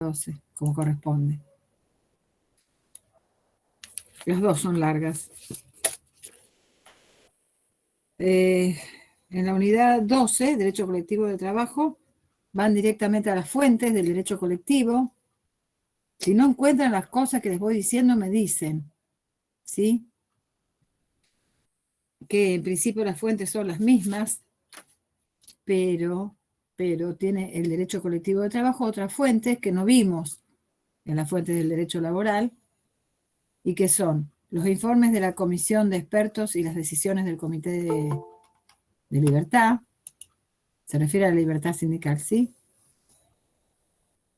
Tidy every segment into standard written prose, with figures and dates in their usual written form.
12, como corresponde. Las dos son largas. En la unidad 12, Derecho Colectivo de Trabajo, van directamente a las fuentes del derecho colectivo. Si no encuentran las cosas que les voy diciendo, me dicen, ¿sí? Que en principio las fuentes son las mismas, pero tiene el derecho colectivo de trabajo otras fuentes que no vimos en las fuentes del derecho laboral, y que son los informes de la comisión de expertos y las decisiones del comité de libertad. Se refiere a la libertad sindical, ¿sí?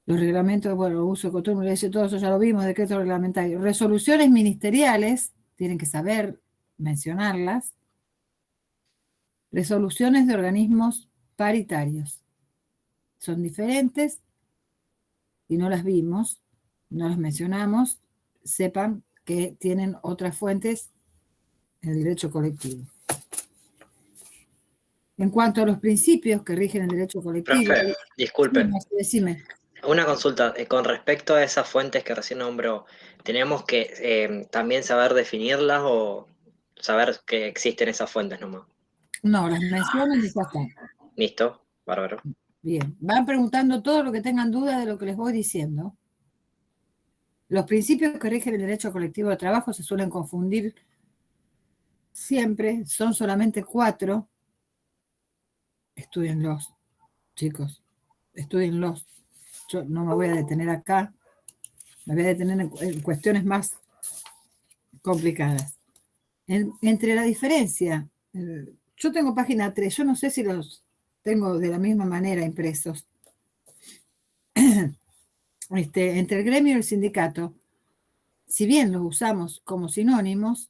Los reglamentos, bueno, uso de costumbre, todo eso ya lo vimos, decretos reglamentarios. Resoluciones ministeriales, tienen que saber mencionarlas. Resoluciones de organismos paritarios. Son diferentes y no las vimos, no las mencionamos. Sepan que tienen otras fuentes en el derecho colectivo. En cuanto a los principios que rigen el derecho colectivo... Profe, disculpen. Decime. Una consulta, con respecto a esas fuentes que recién nombró, ¿tenemos que también saber definirlas o saber que existen esas fuentes nomás? No, las mencionan y ya están. Listo, bárbaro. Bien, van preguntando todo lo que tengan duda de lo que les voy diciendo. Los principios que rigen el derecho colectivo de trabajo se suelen confundir siempre, son solamente 4. Estúdienlos, chicos, estúdienlos. Yo no me voy a detener acá, me voy a detener en cuestiones más complicadas. Entre la diferencia, yo tengo página 3, yo no sé si los tengo de la misma manera impresos. Entre el gremio y el sindicato, si bien los usamos como sinónimos,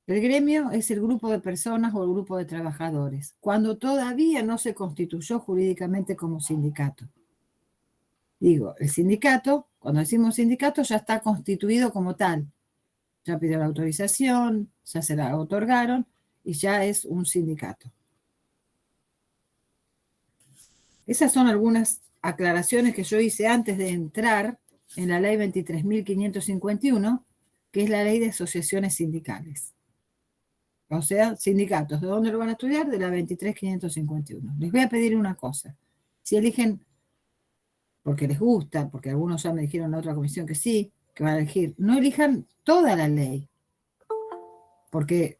el gremio es el grupo de personas o el grupo de trabajadores, cuando todavía no se constituyó jurídicamente como sindicato. Digo, el sindicato, cuando decimos sindicato, ya está constituido como tal. Ya pidió la autorización, ya se la otorgaron y ya es un sindicato. Esas son algunas aclaraciones que yo hice antes de entrar en la ley 23.551, que es la ley de asociaciones sindicales. O sea, sindicatos. ¿De dónde lo van a estudiar? De la 23.551. Les voy a pedir una cosa. Si eligen, porque les gusta, porque algunos ya me dijeron en la otra comisión que sí, que van a elegir, no elijan toda la ley, porque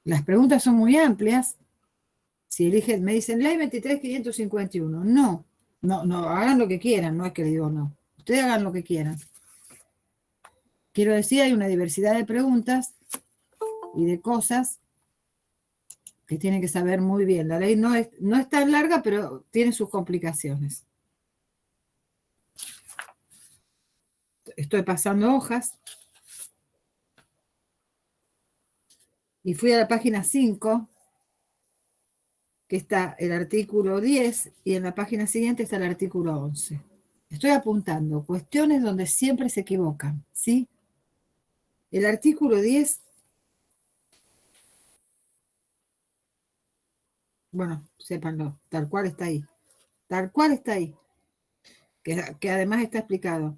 las preguntas son muy amplias. Si eligen, me dicen ley 23.551. No, hagan lo que quieran, no es que le digo no. Ustedes hagan lo que quieran. Quiero decir, hay una diversidad de preguntas y de cosas que tienen que saber muy bien. La ley no es tan larga, pero tiene sus complicaciones. Estoy pasando hojas. Y fui a la página 5, que está el artículo 10, y en la página siguiente está el artículo 11. Estoy apuntando cuestiones donde siempre se equivocan, ¿sí? El artículo 10, bueno, sépanlo, tal cual está ahí. Tal cual está ahí. Que además está explicado.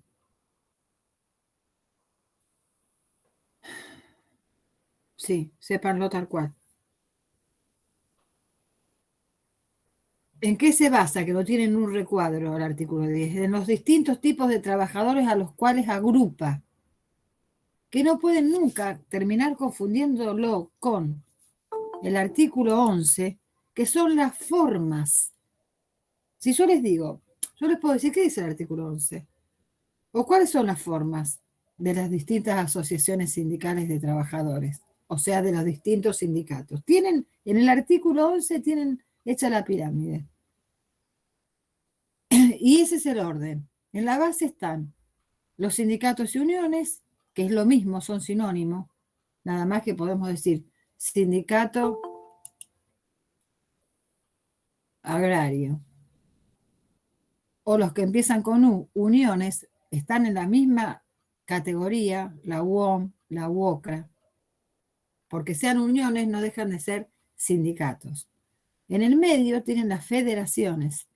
Sí, sépanlo tal cual. ¿En qué se basa que no tienen un recuadro el artículo 10? En los distintos tipos de trabajadores a los cuales agrupa, que no pueden nunca terminar confundiéndolo con el artículo 11, que son las formas. Si yo les digo, yo les puedo decir, ¿qué dice el artículo 11? ¿O cuáles son las formas de las distintas asociaciones sindicales de trabajadores? O sea, de los distintos sindicatos. Tienen, en el artículo 11 tienen hecha la pirámide. Y ese es el orden. En la base están los sindicatos y uniones, que es lo mismo, son sinónimos. Nada más que podemos decir sindicato agrario. O los que empiezan con U, uniones, están en la misma categoría, la UOM, la UOCRA. Porque sean uniones, no dejan de ser sindicatos. En el medio tienen las federaciones.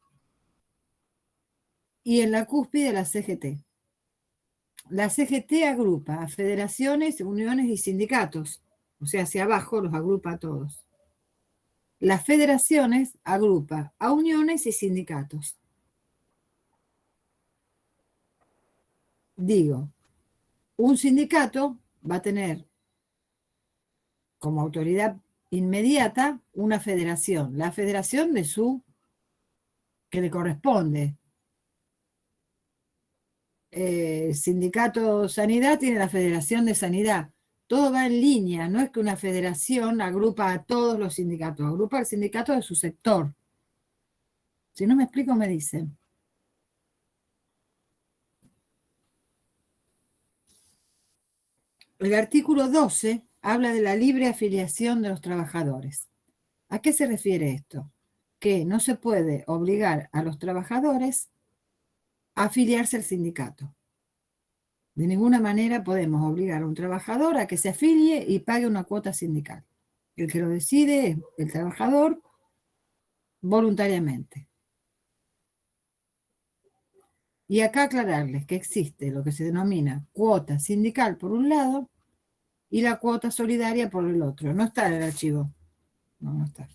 y en la cúspide la CGT. La CGT agrupa a federaciones, uniones y sindicatos, o sea, hacia abajo los agrupa a todos. Las federaciones agrupa a uniones y sindicatos. Digo, un sindicato va a tener como autoridad inmediata una federación, la federación de su que le corresponde. Sindicato Sanidad tiene la Federación de Sanidad. Todo va en línea, no es que una federación agrupa a todos los sindicatos, agrupa al sindicato de su sector. Si no me explico, me dicen. El artículo 12 habla de la libre afiliación de los trabajadores. ¿A qué se refiere esto? Que no se puede obligar a los trabajadores a afiliarse al sindicato. De ninguna manera podemos obligar a un trabajador a que se afilie y pague una cuota sindical. El que lo decide es el trabajador voluntariamente. Y acá aclararles que existe lo que se denomina cuota sindical por un lado y la cuota solidaria por el otro. No está en el archivo. No, no está.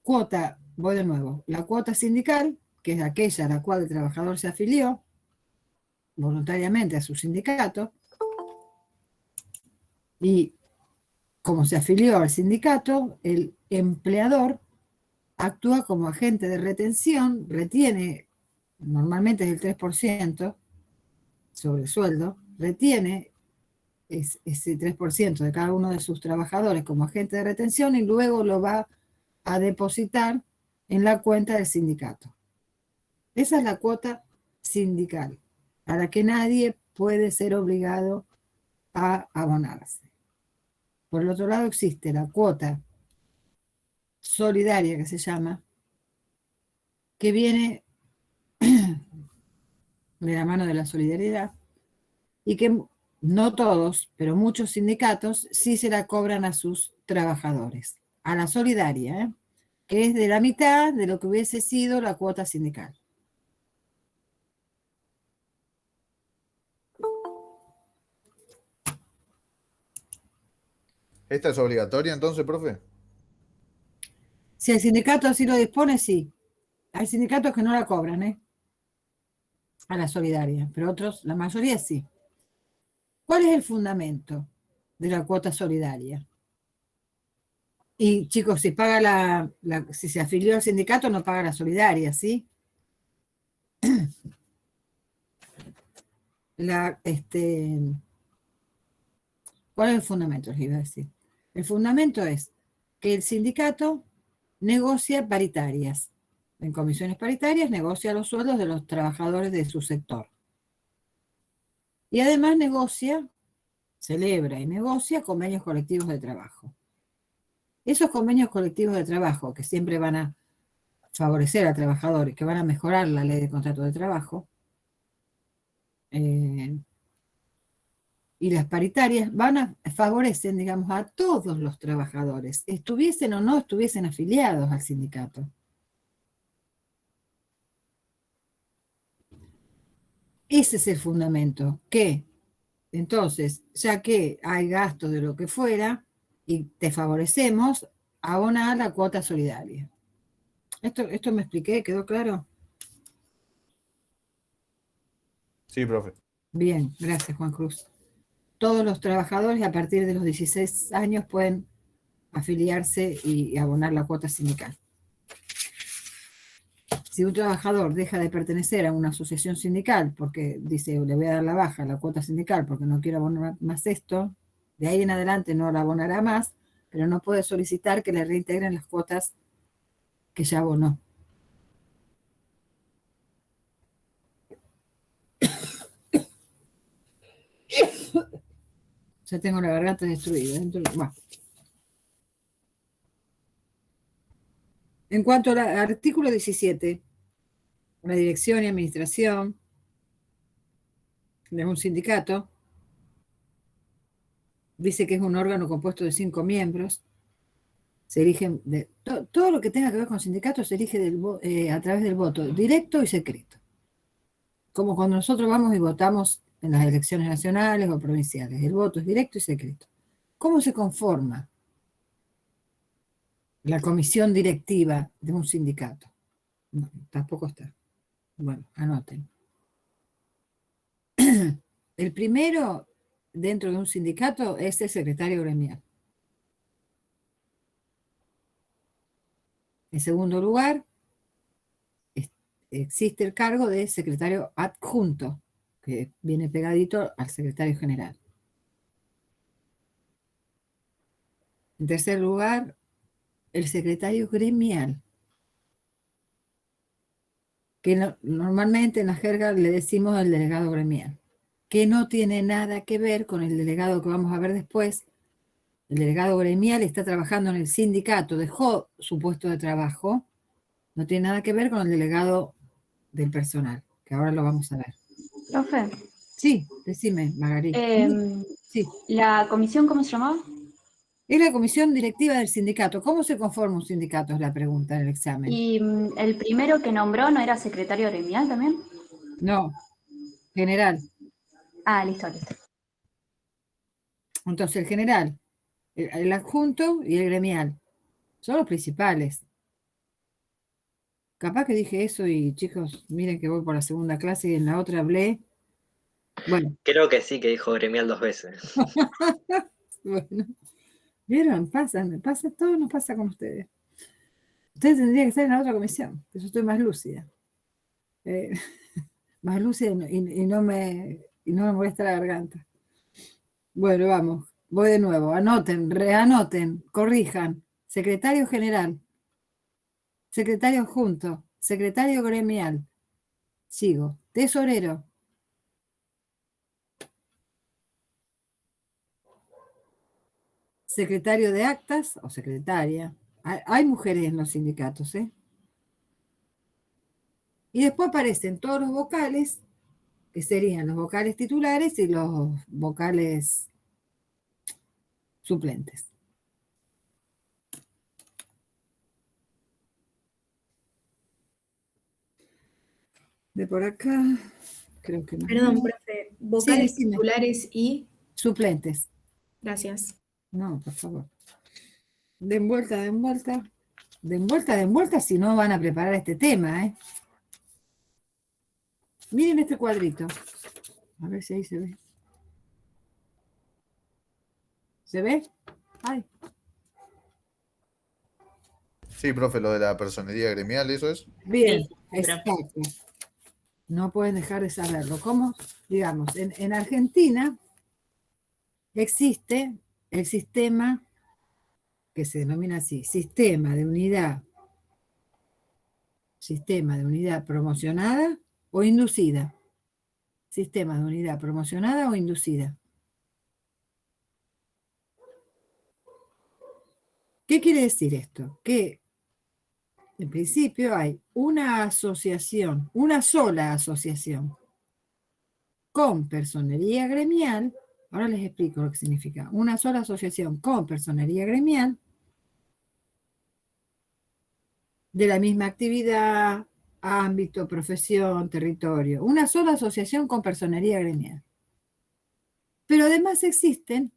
Cuota, voy de nuevo, la cuota sindical, que es aquella a la cual el trabajador se afilió voluntariamente a su sindicato, y como se afilió al sindicato, el empleador actúa como agente de retención, retiene, normalmente es el 3% sobre el sueldo, retiene ese 3% de cada uno de sus trabajadores como agente de retención y luego lo va a depositar en la cuenta del sindicato. Esa es la cuota sindical, a la que nadie puede ser obligado a abonarse. Por el otro lado existe la cuota solidaria que se llama, que viene de la mano de la solidaridad y que no todos, pero muchos sindicatos sí se la cobran a sus trabajadores, a la solidaria, que es de la mitad de lo que hubiese sido la cuota sindical. ¿Esta es obligatoria entonces, profe? Si el sindicato así lo dispone, sí. Hay sindicatos que no la cobran, a la solidaria, pero otros, la mayoría sí. ¿Cuál es el fundamento de la cuota solidaria? Y chicos, si paga si se afilió al sindicato, no paga la solidaria, ¿sí? ¿Cuál es el fundamento? Les iba a decir. El fundamento es que el sindicato negocia paritarias. En comisiones paritarias negocia los sueldos de los trabajadores de su sector. Y además negocia, celebra y negocia convenios colectivos de trabajo. Esos convenios colectivos de trabajo que siempre van a favorecer a trabajadores, que van a mejorar la ley de contrato de trabajo, y las paritarias favorecen, digamos, a todos los trabajadores, estuviesen o no estuviesen afiliados al sindicato. Ese es el fundamento, que entonces, ya que hay gasto de lo que fuera y te favorecemos, abona la cuota solidaria. ¿Esto me expliqué? ¿Quedó claro? Sí, profe. Bien, gracias Juan Cruz. Todos los trabajadores a partir de los 16 años pueden afiliarse y abonar la cuota sindical. Si un trabajador deja de pertenecer a una asociación sindical porque dice, le voy a dar la baja a la cuota sindical porque no quiero abonar más esto, de ahí en adelante no la abonará más, pero no puede solicitar que le reintegren las cuotas que ya abonó. Ya tengo la garganta destruida. Bueno. En cuanto al artículo 17, la dirección y administración de un sindicato, dice que es un órgano compuesto de 5 miembros, Se eligen, todo lo que tenga que ver con sindicatos se elige a través del voto directo y secreto. Como cuando nosotros vamos y votamos en las elecciones nacionales o provinciales. El voto es directo y secreto. ¿Cómo se conforma la comisión directiva de un sindicato? No, tampoco está. Bueno, anoten. El primero dentro de un sindicato es el secretario gremial. En segundo lugar, existe el cargo de secretario adjunto, que viene pegadito al secretario general. En tercer lugar, el secretario gremial, que normalmente en la jerga le decimos el delegado gremial, que no tiene nada que ver con el delegado que vamos a ver después. El delegado gremial está trabajando en el sindicato, dejó su puesto de trabajo, no tiene nada que ver con el delegado del personal, que ahora lo vamos a ver. Profe, Sí, decime, Margarita. Sí. ¿la comisión cómo se llamaba? Es la comisión directiva del sindicato. ¿Cómo se conforma un sindicato? Es la pregunta en el examen. ¿Y el primero que nombró no era secretario gremial también? No, general. Ah, listo, listo. Entonces el general, el adjunto y el gremial son los principales. Capaz que dije eso y chicos, miren que voy por la segunda clase y en la otra hablé. Bueno, Creo que sí que dijo gremial 2 veces. bueno. ¿Vieron? Pasa, todo nos pasa con ustedes. Ustedes tendrían que estar en la otra comisión, que yo estoy más lúcida. Más lúcida y no me molesta la garganta. Bueno, vamos, voy de nuevo. Anoten, reanoten, corrijan. Secretario general, secretario adjunto, secretario gremial. Sigo. Tesorero. Secretario de actas o secretaria. Hay mujeres en los sindicatos, ¿eh? Y después aparecen todos los vocales, que serían los vocales titulares y los vocales suplentes. De por acá, creo que no. Perdón, profe, vocales decime. titulares y... Suplentes. Gracias. No, por favor. Den vuelta, den vuelta. Den vuelta, den vuelta, si no van a preparar este tema, ¿eh? Miren este cuadrito. A ver si ahí se ve. ¿Se ve? Ay. Sí, profe, lo de la personería gremial, ¿eso es? Bien, Sí, exacto. No pueden dejar de saberlo. ¿Cómo? Digamos, en Argentina existe el sistema que se denomina así, sistema de unidad promocionada o inducida. Sistema de unidad promocionada o inducida. ¿Qué quiere decir esto? Que en principio hay una asociación, una sola asociación con personería gremial. Ahora les explico lo que significa. Una sola asociación con personería gremial de la misma actividad, ámbito, profesión, territorio. Una sola asociación con personería gremial. Pero además existen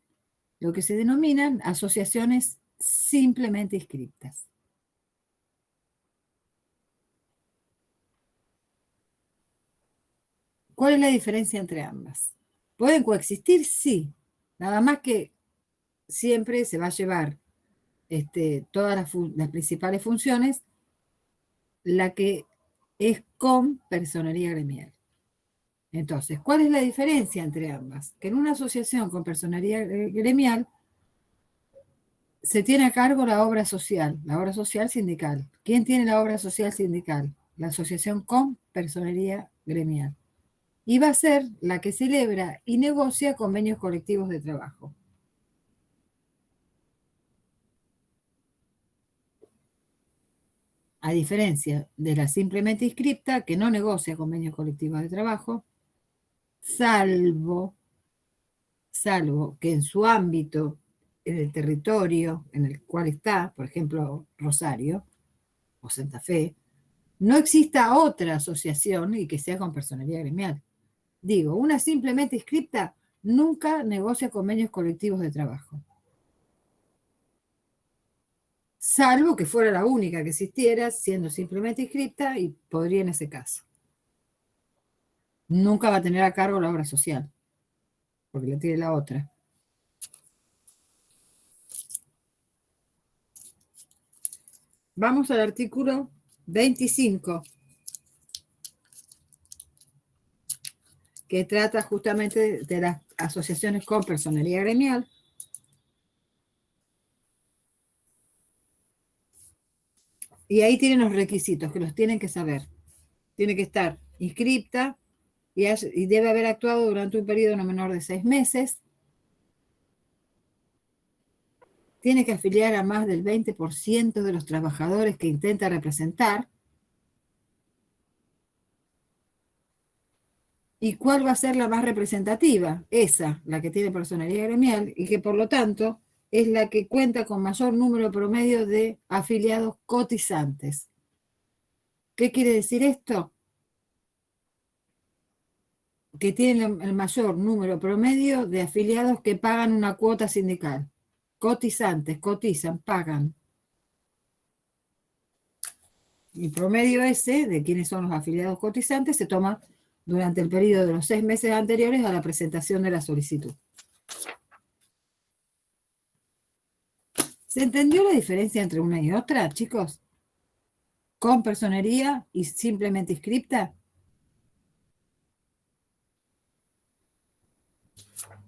lo que se denominan asociaciones simplemente inscriptas. ¿Cuál es la diferencia entre ambas? ¿Pueden coexistir? Sí. Nada más que siempre se va a llevar todas las principales funciones, la que es con personería gremial. Entonces, ¿cuál es la diferencia entre ambas? Que en una asociación con personería gremial se tiene a cargo la obra social sindical. ¿Quién tiene la obra social sindical? La asociación con personería gremial. Y va a ser la que celebra y negocia convenios colectivos de trabajo. A diferencia de la simplemente inscripta, que no negocia convenios colectivos de trabajo, salvo que en su ámbito en el territorio en el cual está, por ejemplo, Rosario o Santa Fe, no exista otra asociación y que sea con personería gremial. Digo, una simplemente inscripta nunca negocia convenios colectivos de trabajo. Salvo que fuera la única que existiera, siendo simplemente inscripta, y podría en ese caso. Nunca va a tener a cargo la obra social, porque la tiene la otra. Vamos al artículo 25, que trata justamente de las asociaciones con personería gremial. Y ahí tienen los requisitos, que los tienen que saber. Tiene que estar inscripta y debe haber actuado durante un periodo no menor de 6 meses. Tiene que afiliar a más del 20% de los trabajadores que intenta representar. ¿Y cuál va a ser la más representativa? Esa, la que tiene personalidad gremial y que por lo tanto es la que cuenta con mayor número promedio de afiliados cotizantes. ¿Qué quiere decir esto? Que tienen el mayor número promedio de afiliados que pagan una cuota sindical. Cotizantes, cotizan, pagan. El promedio ese de quiénes son los afiliados cotizantes se toma durante el periodo de los 6 meses anteriores a la presentación de la solicitud. ¿Se entendió la diferencia entre una y otra, chicos? ¿Con personería y simplemente inscripta?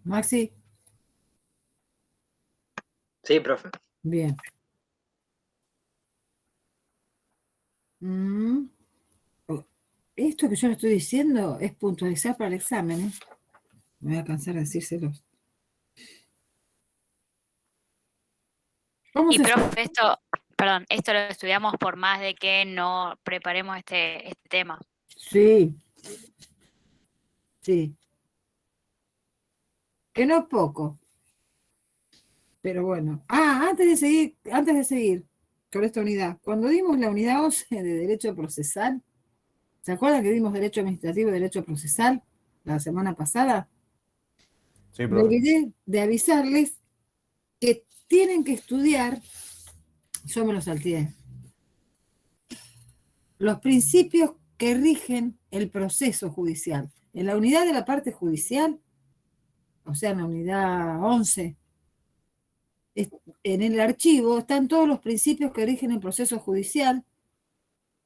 Maxi, Sí, profe. bien. Esto que yo le estoy diciendo es puntualizar para el examen, ¿eh? Me voy a cansar de decírselos. Y profe, esto lo estudiamos por más de que no preparemos este tema. Sí. Sí. Que no es poco. Pero bueno. Antes de seguir con esta unidad, cuando dimos la unidad 11 de Derecho Procesal, ¿se acuerdan que dimos Derecho Administrativo y Derecho Procesal la semana pasada? Sí, Me profe. olvidé de avisarles que tienen que estudiar, yo me lo salteé, los principios que rigen el proceso judicial. En la unidad de la parte judicial, o sea, en la unidad 11, en el archivo están todos los principios que rigen el proceso judicial,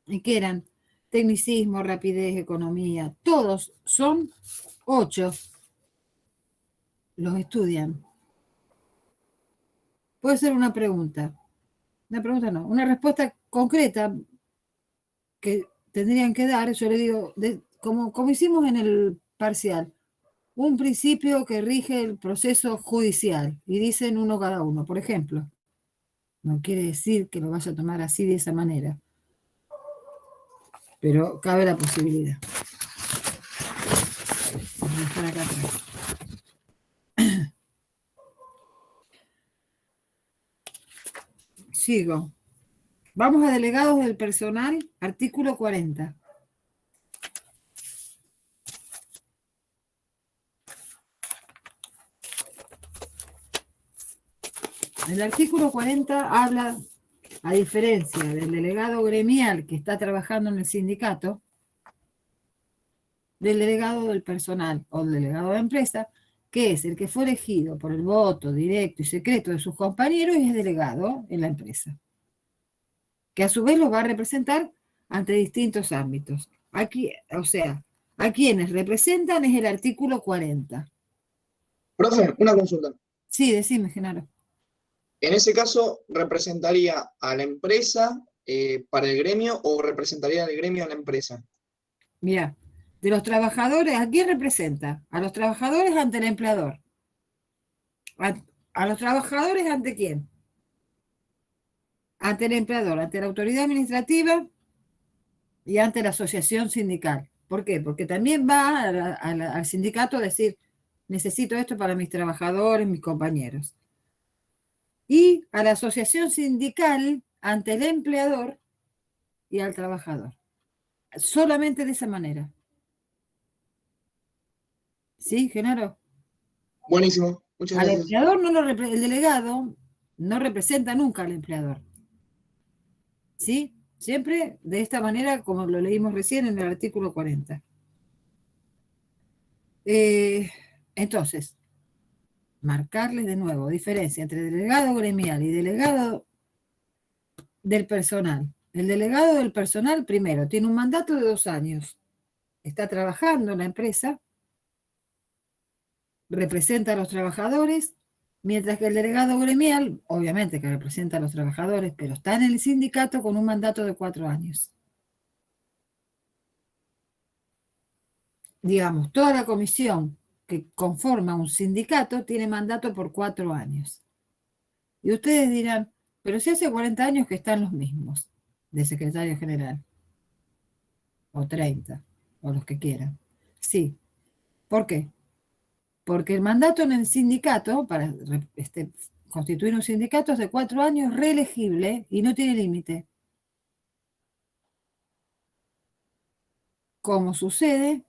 y que eran tecnicismo, rapidez, economía, todos son 8. Los estudian. Puede ser una pregunta no, una respuesta concreta que tendrían que dar. Yo le digo, como hicimos en el parcial, un principio que rige el proceso judicial, y dicen uno cada uno, por ejemplo. No quiere decir que lo vaya a tomar así de esa manera, pero cabe la posibilidad. Vamos a dejar acá atrás. Sigo. Vamos a delegados del personal, artículo 40. El artículo 40 habla, a diferencia del delegado gremial que está trabajando en el sindicato, del delegado del personal o del delegado de empresa, que es el que fue elegido por el voto directo y secreto de sus compañeros y es delegado en la empresa, que a su vez los va a representar ante distintos ámbitos. Aquí, o sea, a quienes representan es el artículo 40. Profe, una consulta. Sí, decime, Genaro. En ese caso, ¿representaría a la empresa para el gremio o representaría al gremio a la empresa? Mira, de los trabajadores, ¿a quién representa? A los trabajadores ante el empleador. ¿A los trabajadores ante quién? Ante el empleador, ante la autoridad administrativa y ante la asociación sindical. ¿Por qué? Porque también va al sindicato a decir, necesito esto para mis trabajadores, mis compañeros. y a la asociación sindical ante el empleador y al trabajador. Solamente de esa manera. ¿Sí, Genaro? Buenísimo, muchas Al gracias. empleador no lo el delegado no representa nunca al empleador. ¿Sí? Siempre de esta manera, como lo leímos recién en el artículo 40. Entonces, marcarles de nuevo diferencia entre delegado gremial y delegado del personal. El delegado del personal, primero, tiene un mandato de 2 años. Está trabajando en la empresa, representa a los trabajadores, mientras que el delegado gremial, obviamente que representa a los trabajadores, pero está en el sindicato con un mandato de 4 años. Digamos, toda la comisión que conforma un sindicato tiene mandato por 4 años. Y ustedes dirán, pero si hace 40 años que están los mismos de secretario general, o 30, o los que quieran. Sí. ¿Por qué? Porque el mandato en el sindicato, para constituir un sindicato, es de 4 años, reelegible y no tiene límite. Como sucede,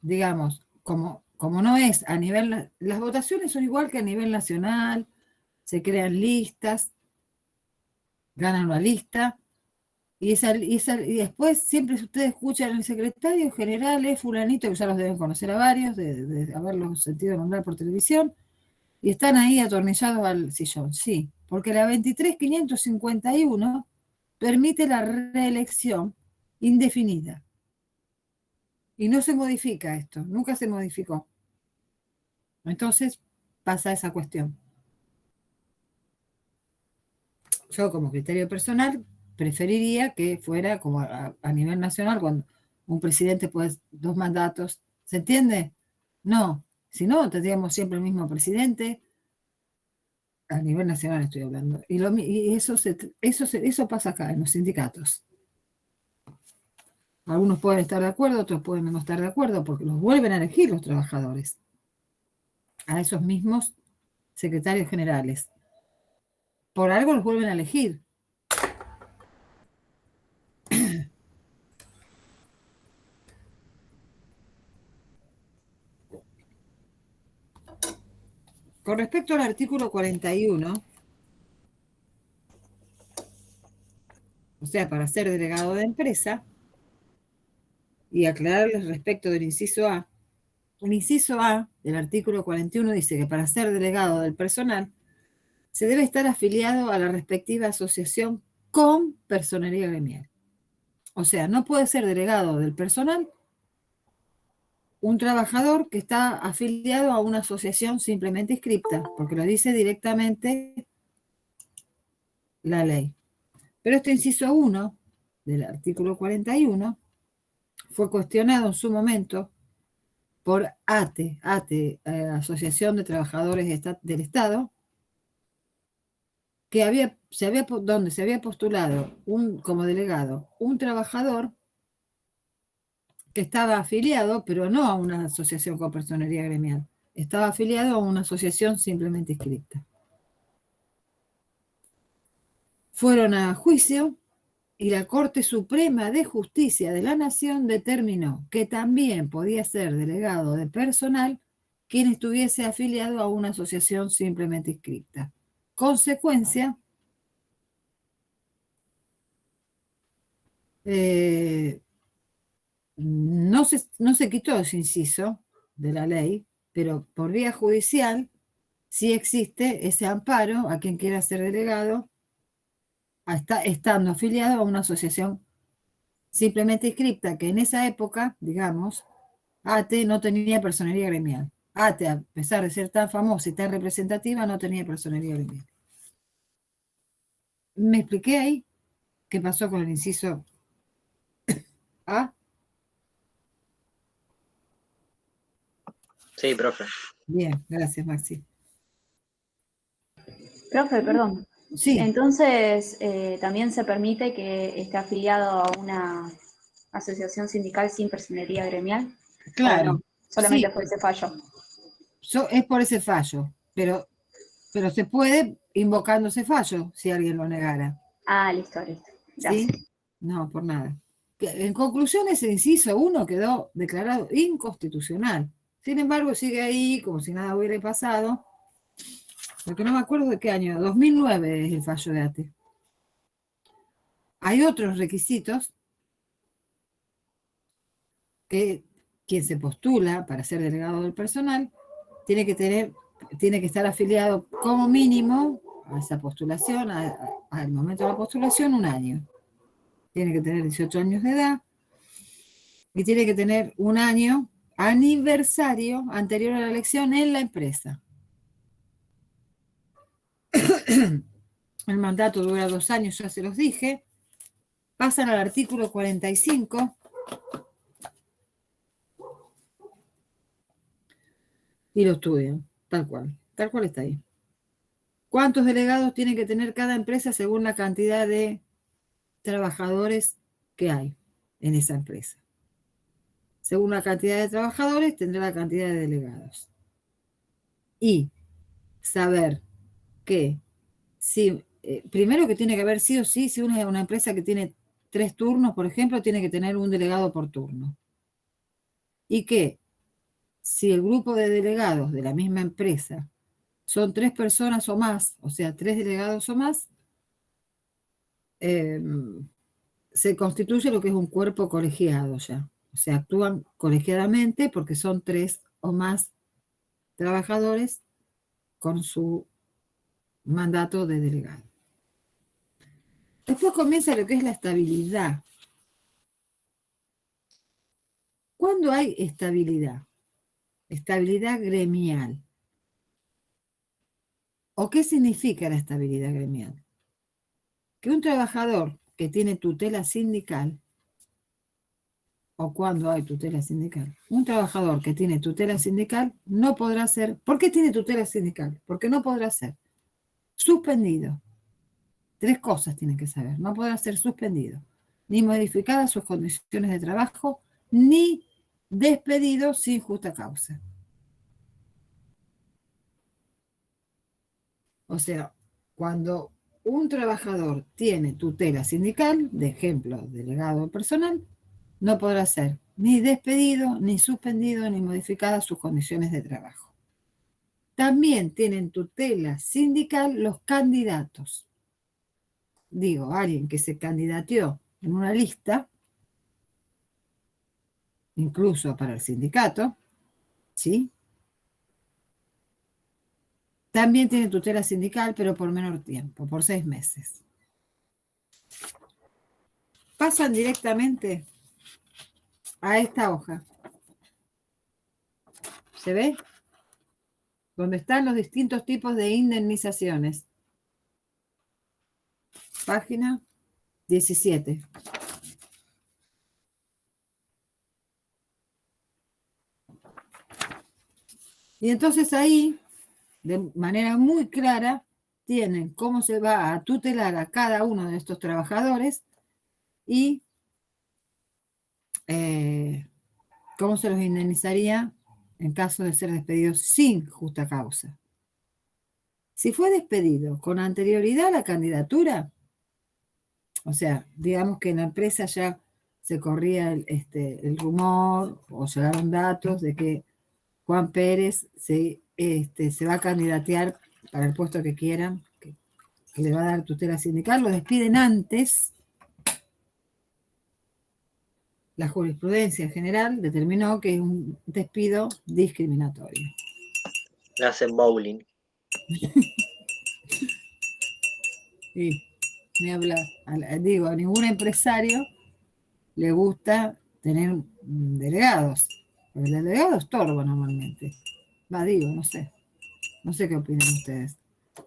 digamos, como no es a nivel, las votaciones son igual que a nivel nacional, se crean listas, ganan una lista, y después siempre ustedes escuchan el secretario general es fulanito, que ya los deben conocer a varios, de haberlos sentido nombrar por televisión, y están ahí atornillados al sillón. Sí, porque la 23.551 permite la reelección indefinida. Y no se modifica esto, nunca se modificó. Entonces pasa esa cuestión. Yo como criterio personal preferiría que fuera como a nivel nacional, cuando un presidente puede 2 mandatos. ¿Se entiende? No. Si no, tendríamos siempre el mismo presidente. A nivel nacional estoy hablando. Y eso pasa acá, en los sindicatos. Algunos pueden estar de acuerdo, otros pueden no estar de acuerdo, porque los vuelven a elegir los trabajadores. A esos mismos secretarios generales. Por algo los vuelven a elegir. Con respecto al artículo 41, o sea, para ser delegado de empresa, y aclararles respecto del inciso A, el inciso A del artículo 41 dice que para ser delegado del personal se debe estar afiliado a la respectiva asociación con personería gremial. O sea, no puede ser delegado del personal un trabajador que está afiliado a una asociación simplemente inscripta, porque lo dice directamente la ley. Pero este inciso 1 del artículo 41 fue cuestionado en su momento por ATE, Asociación de Trabajadores del Estado, que donde se había postulado como delegado un trabajador que estaba afiliado, pero no a una asociación con personería gremial, estaba afiliado a una asociación simplemente inscripta. Fueron a juicio y la Corte Suprema de Justicia de la Nación determinó que también podía ser delegado de personal quien estuviese afiliado a una asociación simplemente inscripta. Consecuencia, no se quitó ese inciso de la ley, pero por vía judicial sí existe ese amparo a quien quiera ser delegado estando afiliado a una asociación simplemente inscripta, que en esa época, digamos, ATE no tenía personería gremial. ATE, a pesar de ser tan famosa y tan representativa, no tenía personería gremial. ¿Me expliqué ahí qué pasó con el inciso A? Sí, profe. Bien, gracias, Maxi. Profe, perdón. Sí, Entonces, también se permite que esté afiliado a una asociación sindical sin personería gremial. claro. ¿O no? Solamente Sí, fue ese fallo. es por ese fallo, pero Pero se puede invocando ese fallo, si alguien lo negara. Ah, listo, listo. Gracias. ¿Sí? No, por nada. En conclusión, ese inciso 1 quedó declarado inconstitucional. Sin embargo, sigue ahí como si nada hubiera pasado, porque no me acuerdo de qué año, 2009 es el fallo de ATE. Hay otros requisitos que quien se postula para ser delegado del personal tiene que estar afiliado como mínimo a esa postulación, al momento de la postulación, 1 año. Tiene que tener 18 años de edad y tiene que tener 1 año aniversario anterior a la elección en la empresa. El mandato dura 2 años, ya se los dije. Pasan al artículo 45. Y lo estudian, tal cual está ahí. ¿Cuántos delegados tiene que tener cada empresa según la cantidad de trabajadores que hay en esa empresa? Según la cantidad de trabajadores, tendrá la cantidad de delegados. Y saber que, primero que tiene que haber sí o sí, si una empresa que tiene 3 turnos, por ejemplo, tiene que tener un delegado por turno. Y que si el grupo de delegados de la misma empresa son 3 personas o más, o sea, 3 delegados o más, se constituye lo que es un cuerpo colegiado ya. O sea, actúan colegiadamente porque son 3 o más trabajadores con su mandato de delegado. Después comienza lo que es la estabilidad. ¿Cuándo hay estabilidad? Estabilidad gremial. ¿O qué significa la estabilidad gremial? Que un trabajador que tiene tutela sindical, o cuando hay tutela sindical, un trabajador que tiene tutela sindical no podrá ser, ¿por qué tiene tutela sindical? Porque no podrá ser suspendido. 3 cosas tienen que saber. No podrá ser suspendido, ni modificadas sus condiciones de trabajo, ni despedido sin justa causa. O sea, cuando un trabajador tiene tutela sindical, de ejemplo, delegado personal, no podrá ser ni despedido, ni suspendido, ni modificadas sus condiciones de trabajo. También tienen tutela sindical los candidatos. Digo, alguien que se candidateó en una lista, incluso para el sindicato, ¿sí? También tiene tutela sindical, pero por menor tiempo, por 6 meses. Pasan directamente a esta hoja. ¿Se ve? Donde están los distintos tipos de indemnizaciones. Página 17. Y entonces ahí, de manera muy clara, tienen cómo se va a tutelar a cada uno de estos trabajadores y cómo se los indemnizaría en caso de ser despedidos sin justa causa. Si fue despedido con anterioridad a la candidatura, o sea, digamos que en la empresa ya se corría el rumor o llegaron datos de que Juan Pérez se va a candidatear para el puesto que quieran, que le va a dar tutela sindical, lo despiden antes. La jurisprudencia general determinó que es un despido discriminatorio. Le hacen bowling. Sí, ni hablar. Digo, a ningún empresario le gusta tener delegados. El delegado estorba normalmente. Digo, no sé. No sé qué opinan ustedes.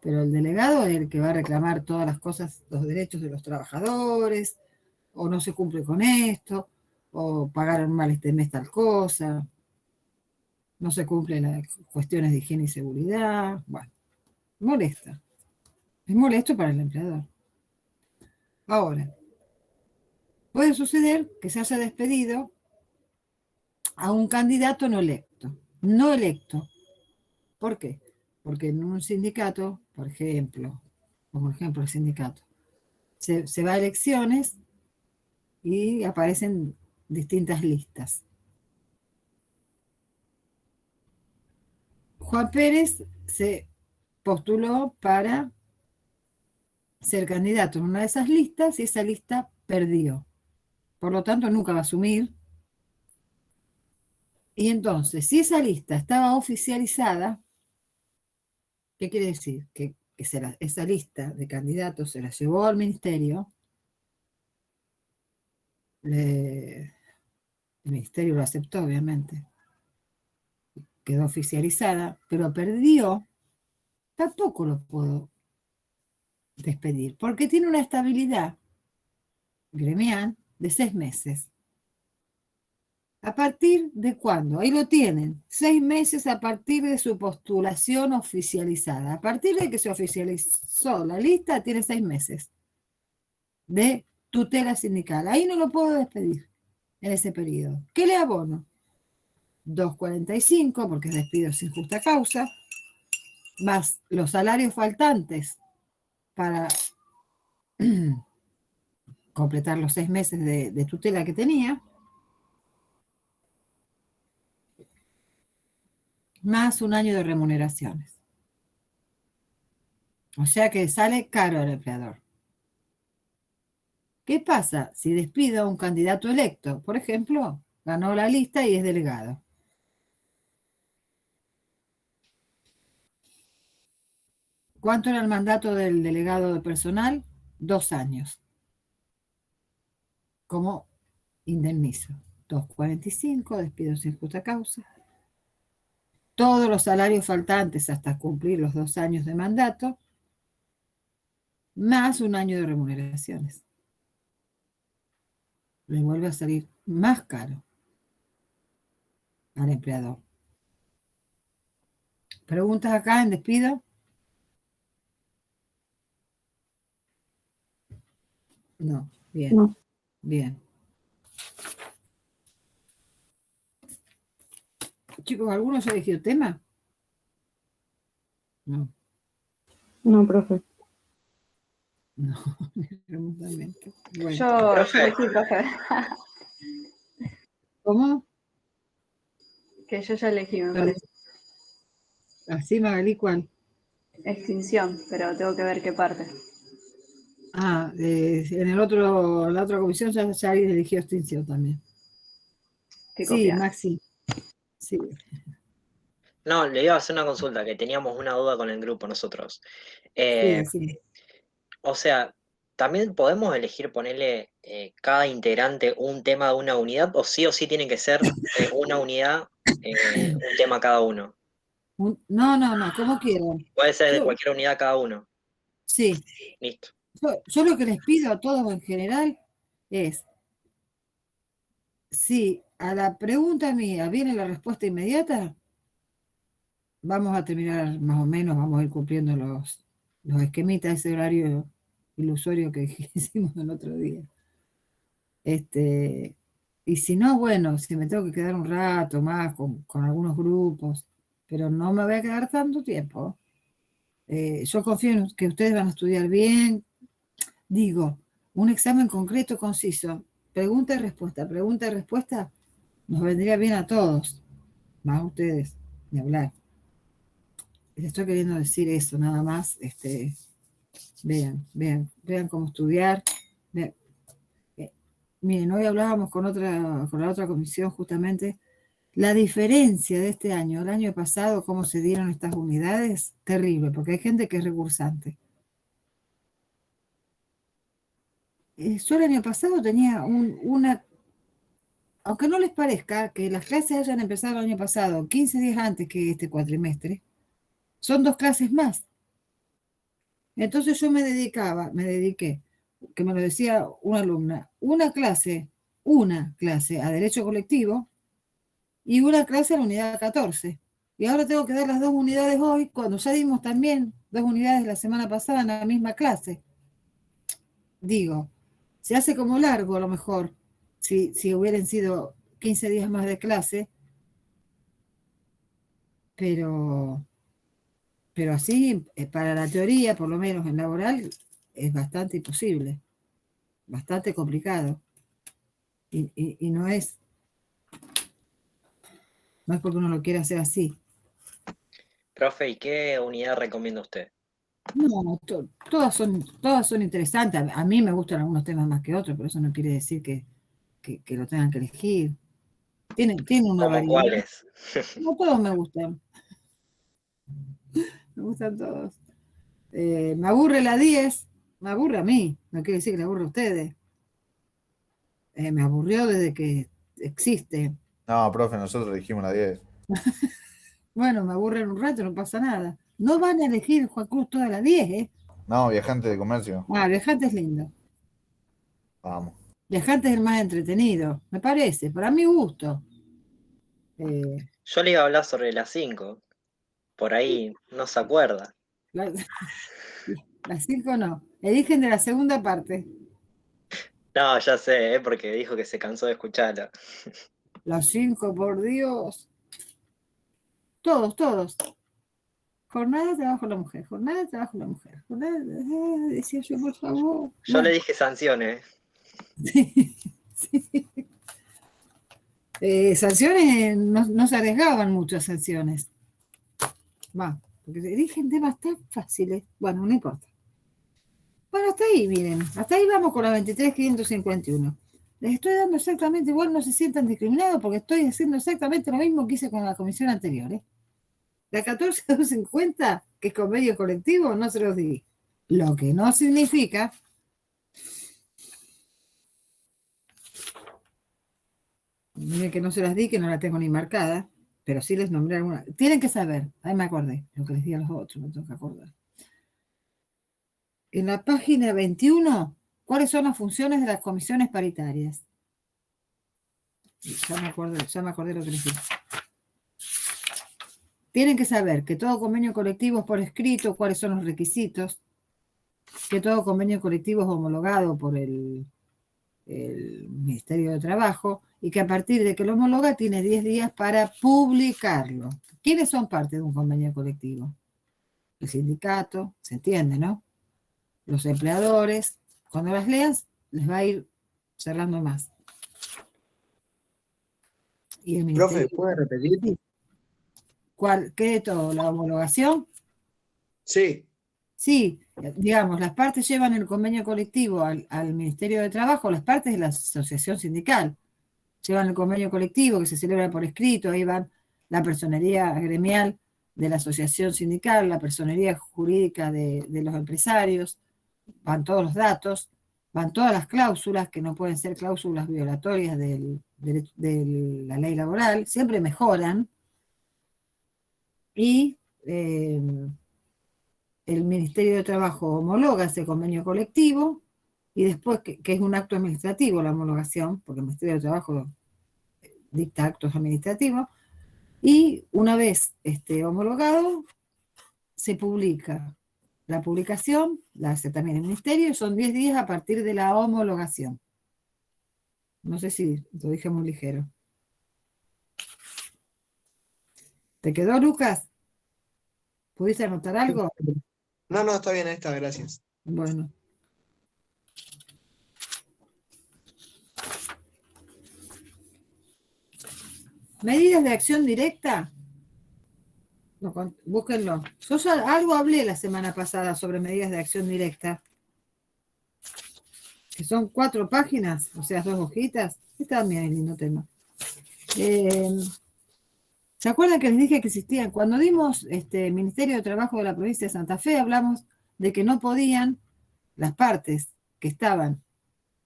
Pero el delegado es el que va a reclamar todas las cosas, los derechos de los trabajadores, o no se cumple con esto, o pagaron mal este mes tal cosa, no se cumplen las cuestiones de higiene y seguridad. Bueno, molesta. Es molesto para el empleador. Ahora, puede suceder que se haya despedido a un candidato no electo. No electo. ¿Por qué? Porque en un sindicato, por ejemplo, como ejemplo el sindicato, se va a elecciones y aparecen distintas listas. Juan Pérez se postuló para ser candidato en una de esas listas y esa lista perdió. Por lo tanto, nunca va a asumir. Y entonces, si esa lista estaba oficializada, ¿qué quiere decir? Que esa lista de candidatos se la llevó al ministerio, el ministerio lo aceptó, obviamente, quedó oficializada, pero perdió, tampoco lo puedo despedir, porque tiene una estabilidad gremial de 6 meses. ¿A partir de cuándo? Ahí lo tienen, 6 meses a partir de su postulación oficializada. A partir de que se oficializó la lista, tiene 6 meses de tutela sindical. Ahí no lo puedo despedir en ese periodo. ¿Qué le abono? 2.45, porque es despido sin justa causa, más los salarios faltantes para completar los 6 meses de tutela que tenía, más un año de remuneraciones. O sea que sale caro al empleador. ¿Qué pasa si despido a un candidato electo? Por ejemplo, ganó la lista y es delegado. ¿Cuánto era el mandato del delegado de personal? 2 años. Como indemnizo. 2.45, despido sin justa causa. Todos los salarios faltantes hasta cumplir los 2 años de mandato, más un año de remuneraciones. Le vuelve a salir más caro al empleador. ¿Preguntas acá en despido? No, bien, No. bien. Chicos, ¿alguno ya eligió tema? No, No, profe. no, remotamente. Bueno, Yo Profe. elegí, profe, ¿cómo? que yo ya elegí, me Perdón. parece. Así, Magalí, ¿cuál? Extinción, pero tengo que ver qué parte. Ah, en la otra comisión ya alguien eligió extinción también. ¿Qué Sí, copiar? Maxi. Sí, No, le iba a hacer una consulta, que teníamos una duda con el grupo nosotros. sí, sí. O sea, ¿también podemos elegir ponerle cada integrante un tema de una unidad o sí tiene que ser una unidad, un tema cada uno? No, como quieran. Puede ser de Yo, cualquier unidad cada uno. sí, Listo. yo lo que les pido a todos en general es, si a la pregunta mía viene la respuesta inmediata, vamos a terminar más o menos, vamos a ir cumpliendo los esquemitas, ese horario ilusorio que hicimos el otro día. Y si no, bueno, si me tengo que quedar un rato más con algunos grupos, pero no me voy a quedar tanto tiempo. Yo confío en que ustedes van a estudiar bien. Digo, un examen concreto, conciso, pregunta y respuesta, nos vendría bien a todos, más a ustedes, de hablar. Les estoy queriendo decir eso, nada más. Vean cómo estudiar. Vean. Miren, hoy hablábamos con la otra comisión justamente, la diferencia de este año, el año pasado, cómo se dieron estas unidades, terrible, porque hay gente que es recursante. Yo el año pasado tenía aunque no les parezca que las clases hayan empezado el año pasado, 15 días antes que este cuatrimestre, son 2 clases más. Entonces yo me dediqué, que me lo decía una alumna, una clase a Derecho Colectivo y una clase a la unidad 14. Y ahora tengo que dar las 2 unidades hoy, cuando ya dimos también 2 unidades la semana pasada en la misma clase. Digo, se hace como largo a lo mejor, si hubieran sido 15 días más de clase, pero Pero así, para la teoría, por lo menos en laboral, es bastante imposible, bastante complicado. Y no es porque uno lo quiera hacer así. Profe, ¿y qué unidad recomienda usted? No, todas son interesantes. A mí me gustan algunos temas más que otros, pero eso no quiere decir que lo tengan que elegir. Tiene una ¿Cómo variedad. cuáles? No todos me gustan. Me gustan todos. Me aburre la 10, me aburre a mí, no quiere decir que le aburre a ustedes. Me aburrió desde que existe. No, profe, nosotros dijimos la 10. Bueno, me aburre en un rato, no pasa nada. No van a elegir Juan Cruz toda la 10, ¿eh? No, viajante de comercio. Ah, Viajante es lindo. Vamos. Viajante es el más entretenido, me parece, para mi gusto. Yo le iba a hablar sobre las 5. Por ahí no se acuerda. Las 5 no. Eligen de la segunda parte. No, ya sé, porque dijo que se cansó de escucharla. Las 5, por Dios. Todos. Jornada de trabajo de la mujer, jornada de trabajo de la mujer. Decía yo, por favor. Yo Bueno, le dije sanciones. sí. Sanciones, no se arriesgaban muchas sanciones. Va, porque eligen temas tan fáciles. Bueno, no importa. Bueno, hasta ahí, miren. Hasta ahí vamos con la 23.551. Les estoy dando exactamente igual, no se sientan discriminados porque estoy haciendo exactamente lo mismo que hice con la comisión anterior. La 14.250, que es convenio colectivo, no se los di. Lo que no significa miren que no se las di, que no la tengo ni marcada, pero sí les nombré alguna. Tienen que saber, ahí me acordé, lo que les di a los otros, me tengo que acordar. En la página 21, ¿cuáles son las funciones de las comisiones paritarias? Ya me acordé lo que les dije. Tienen que saber que todo convenio colectivo es por escrito, cuáles son los requisitos, que todo convenio colectivo es homologado por el Ministerio de Trabajo y que a partir de que lo homologa tiene 10 días para publicarlo. ¿Quiénes son parte de un convenio colectivo? El sindicato, se entiende, ¿no? Los empleadores. Cuando las leas, les va a ir cerrando más. Y el Profe, Ministerio. ¿puede repetir? ¿Qué de todo? ¿La homologación? Sí. Sí, digamos, las partes llevan el convenio colectivo al Ministerio de Trabajo, las partes de la asociación sindical llevan el convenio colectivo que se celebra por escrito, ahí van la personería gremial de la asociación sindical, la personería jurídica de los empresarios, van todos los datos, van todas las cláusulas, que no pueden ser cláusulas violatorias de la ley laboral, siempre mejoran, y el Ministerio de Trabajo homologa ese convenio colectivo, y después, que es un acto administrativo la homologación, porque el Ministerio de Trabajo dicta actos administrativos, y una vez homologado, se publica. La publicación la hace también el Ministerio, son 10 días a partir de la homologación. No sé si lo dije muy ligero. ¿Te quedó, Lucas? ¿Pudiste anotar algo? No, está bien, ahí está, gracias. Bueno. Medidas de acción directa. No, búsquenlo. Yo algo hablé la semana pasada sobre medidas de acción directa. Que son 4 páginas, o sea, 2 hojitas. Está también el lindo tema. ¿Se acuerdan que les dije que existían? Cuando dimos Ministerio de Trabajo de la provincia de Santa Fe, hablamos de que no podían las partes que estaban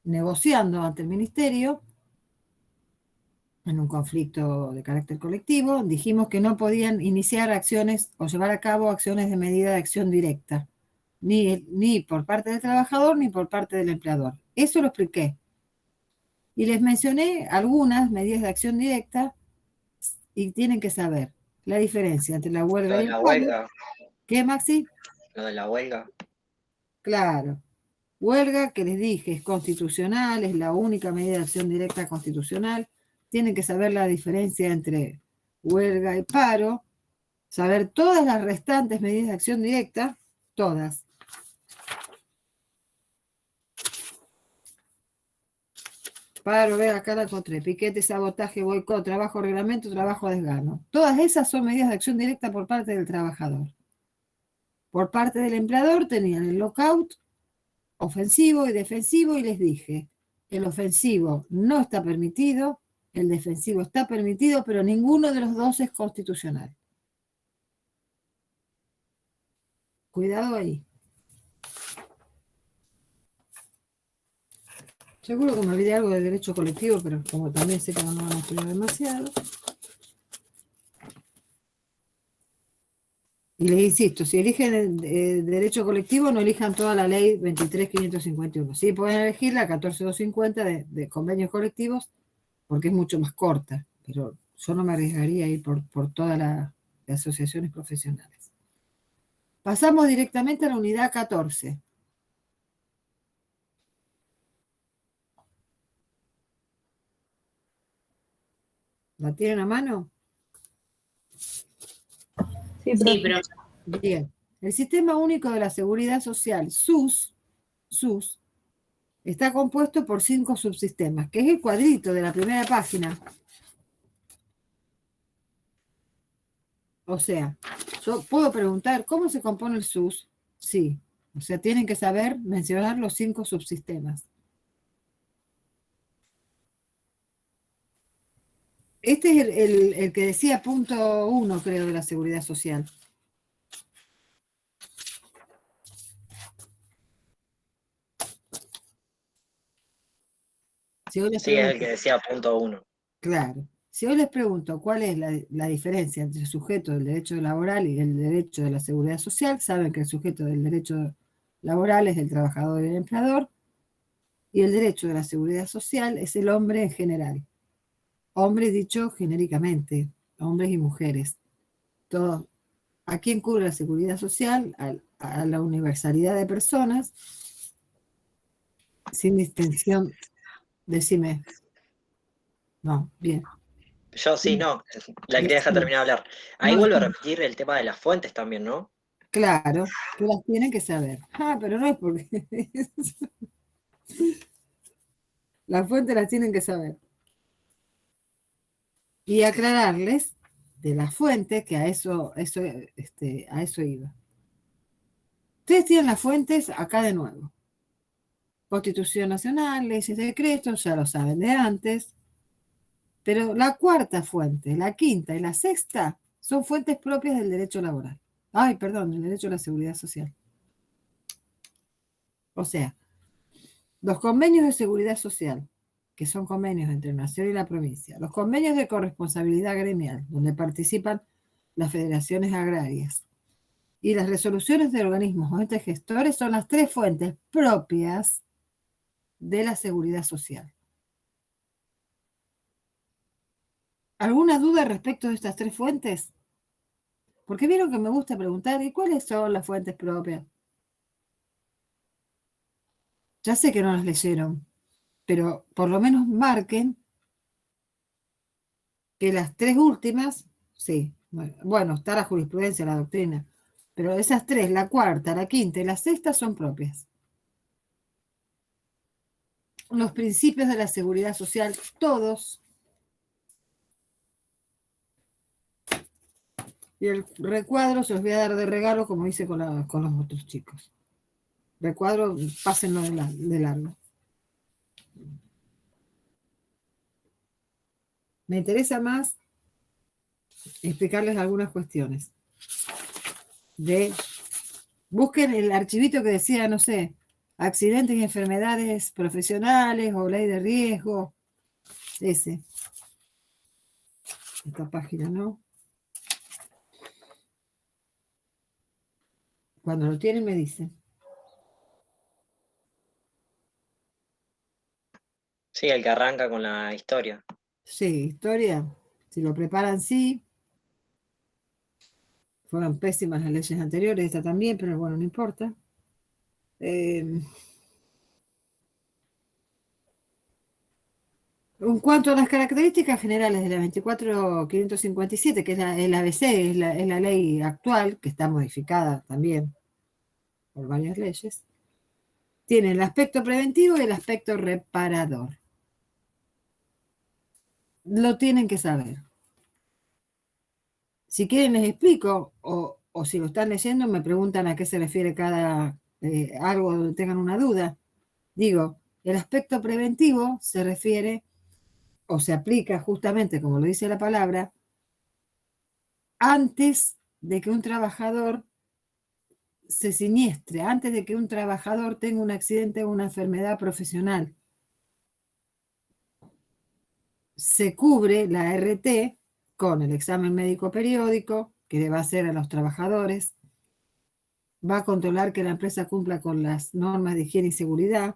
negociando ante el Ministerio en un conflicto de carácter colectivo, dijimos que no podían iniciar acciones o llevar a cabo acciones de medida de acción directa, ni por parte del trabajador ni por parte del empleador. Eso lo expliqué. Y les mencioné algunas medidas de acción directa y tienen que saber la diferencia entre la Lo huelga de y el la paro. huelga. ¿Qué, Maxi? Lo de la huelga. Claro. Huelga, que les dije, es constitucional, es la única medida de acción directa constitucional. Tienen que saber la diferencia entre huelga y paro. Saber todas las restantes medidas de acción directa, todas. Paro, ver, acá la encontré. Piquete, sabotaje, boicot, trabajo, reglamento, trabajo, desgano. Todas esas son medidas de acción directa por parte del trabajador. Por parte del empleador tenían el lockout, ofensivo y defensivo, y les dije, el ofensivo no está permitido, el defensivo está permitido, pero ninguno de los dos es constitucional. Cuidado ahí. Seguro que me olvidé algo del derecho colectivo, pero como también sé que no van a estudiar demasiado. Y les insisto, si eligen el derecho colectivo, no elijan toda la ley 23.551. Sí, pueden elegir la 14.250 de convenios colectivos, porque es mucho más corta, pero yo no me arriesgaría a ir por todas las asociaciones profesionales. Pasamos directamente a la unidad 14. ¿La tienen a mano? Sí, Sí, profe. pero Bien. El Sistema Único de la Seguridad Social, SUS, está compuesto por 5 subsistemas, que es el cuadrito de la primera página. O sea, yo puedo preguntar, ¿cómo se compone el SUS? Sí. O sea, tienen que saber mencionar los 5 subsistemas. Este es el que decía punto 1, creo, de la seguridad social. Si hoy les Sí, es el pregunto, que decía punto 1. claro, si hoy les pregunto cuál es la diferencia entre el sujeto del derecho laboral y el derecho de la seguridad social, saben que el sujeto del derecho laboral es el trabajador y el empleador, y el derecho de la seguridad social es el hombre en general. Hombres dicho genéricamente, hombres y mujeres. Todos. ¿A quién cubre la seguridad social? A la universalidad de personas, sin distinción. Decime. No, bien. Yo sí, no, la quería dejar Decime. terminar de hablar. Ahí No, vuelvo a repetir el tema de las fuentes también, ¿no? claro, que las tienen que saber. Ah, pero no es porque las fuentes las tienen que saber. Y aclararles de las fuentes que a eso iba. Ustedes tienen las fuentes acá de nuevo. Constitución Nacional, leyes, decretos, ya lo saben de antes. Pero la cuarta fuente, la quinta y la sexta son fuentes propias del derecho laboral. Ay, perdón, del derecho a la seguridad social. O sea, los convenios de seguridad social, que son convenios entre la nación y la provincia, los convenios de corresponsabilidad gremial, donde participan las federaciones agrarias, y las resoluciones de organismos o entes gestores son las 3 fuentes propias de la seguridad social. ¿Alguna duda respecto de estas 3 fuentes? Porque vieron que me gusta preguntar, ¿y cuáles son las fuentes propias? Ya sé que no las leyeron, pero por lo menos marquen que las 3 últimas, sí, bueno, está la jurisprudencia, la doctrina, pero esas 3, la cuarta, la quinta y la sexta son propias. Los principios de la seguridad social, todos. Y el recuadro se los voy a dar de regalo, como hice con los otros chicos. Recuadro, pásenlo de largo. Me interesa más explicarles algunas cuestiones. Busquen el archivito que decía, no sé, accidentes y enfermedades profesionales o ley de riesgo. Ese. Esta página, ¿no? Cuando lo tienen me dicen. Sí, el que arranca con la historia. Sí, historia. Si lo preparan, sí. Fueron pésimas las leyes anteriores, esta también, pero bueno, no importa. En cuanto a las características generales de la 24.557, que es el ABC, es la ley actual, que está modificada también por varias leyes, tiene el aspecto preventivo y el aspecto reparador. Lo tienen que saber. Si quieren les explico, o si lo están leyendo me preguntan a qué se refiere cada algo donde tengan una duda. Digo, el aspecto preventivo se refiere o se aplica justamente, como lo dice la palabra, antes de que un trabajador se siniestre, antes de que un trabajador tenga un accidente o una enfermedad profesional. Se cubre la RT con el examen médico periódico que le va a hacer a los trabajadores, va a controlar que la empresa cumpla con las normas de higiene y seguridad,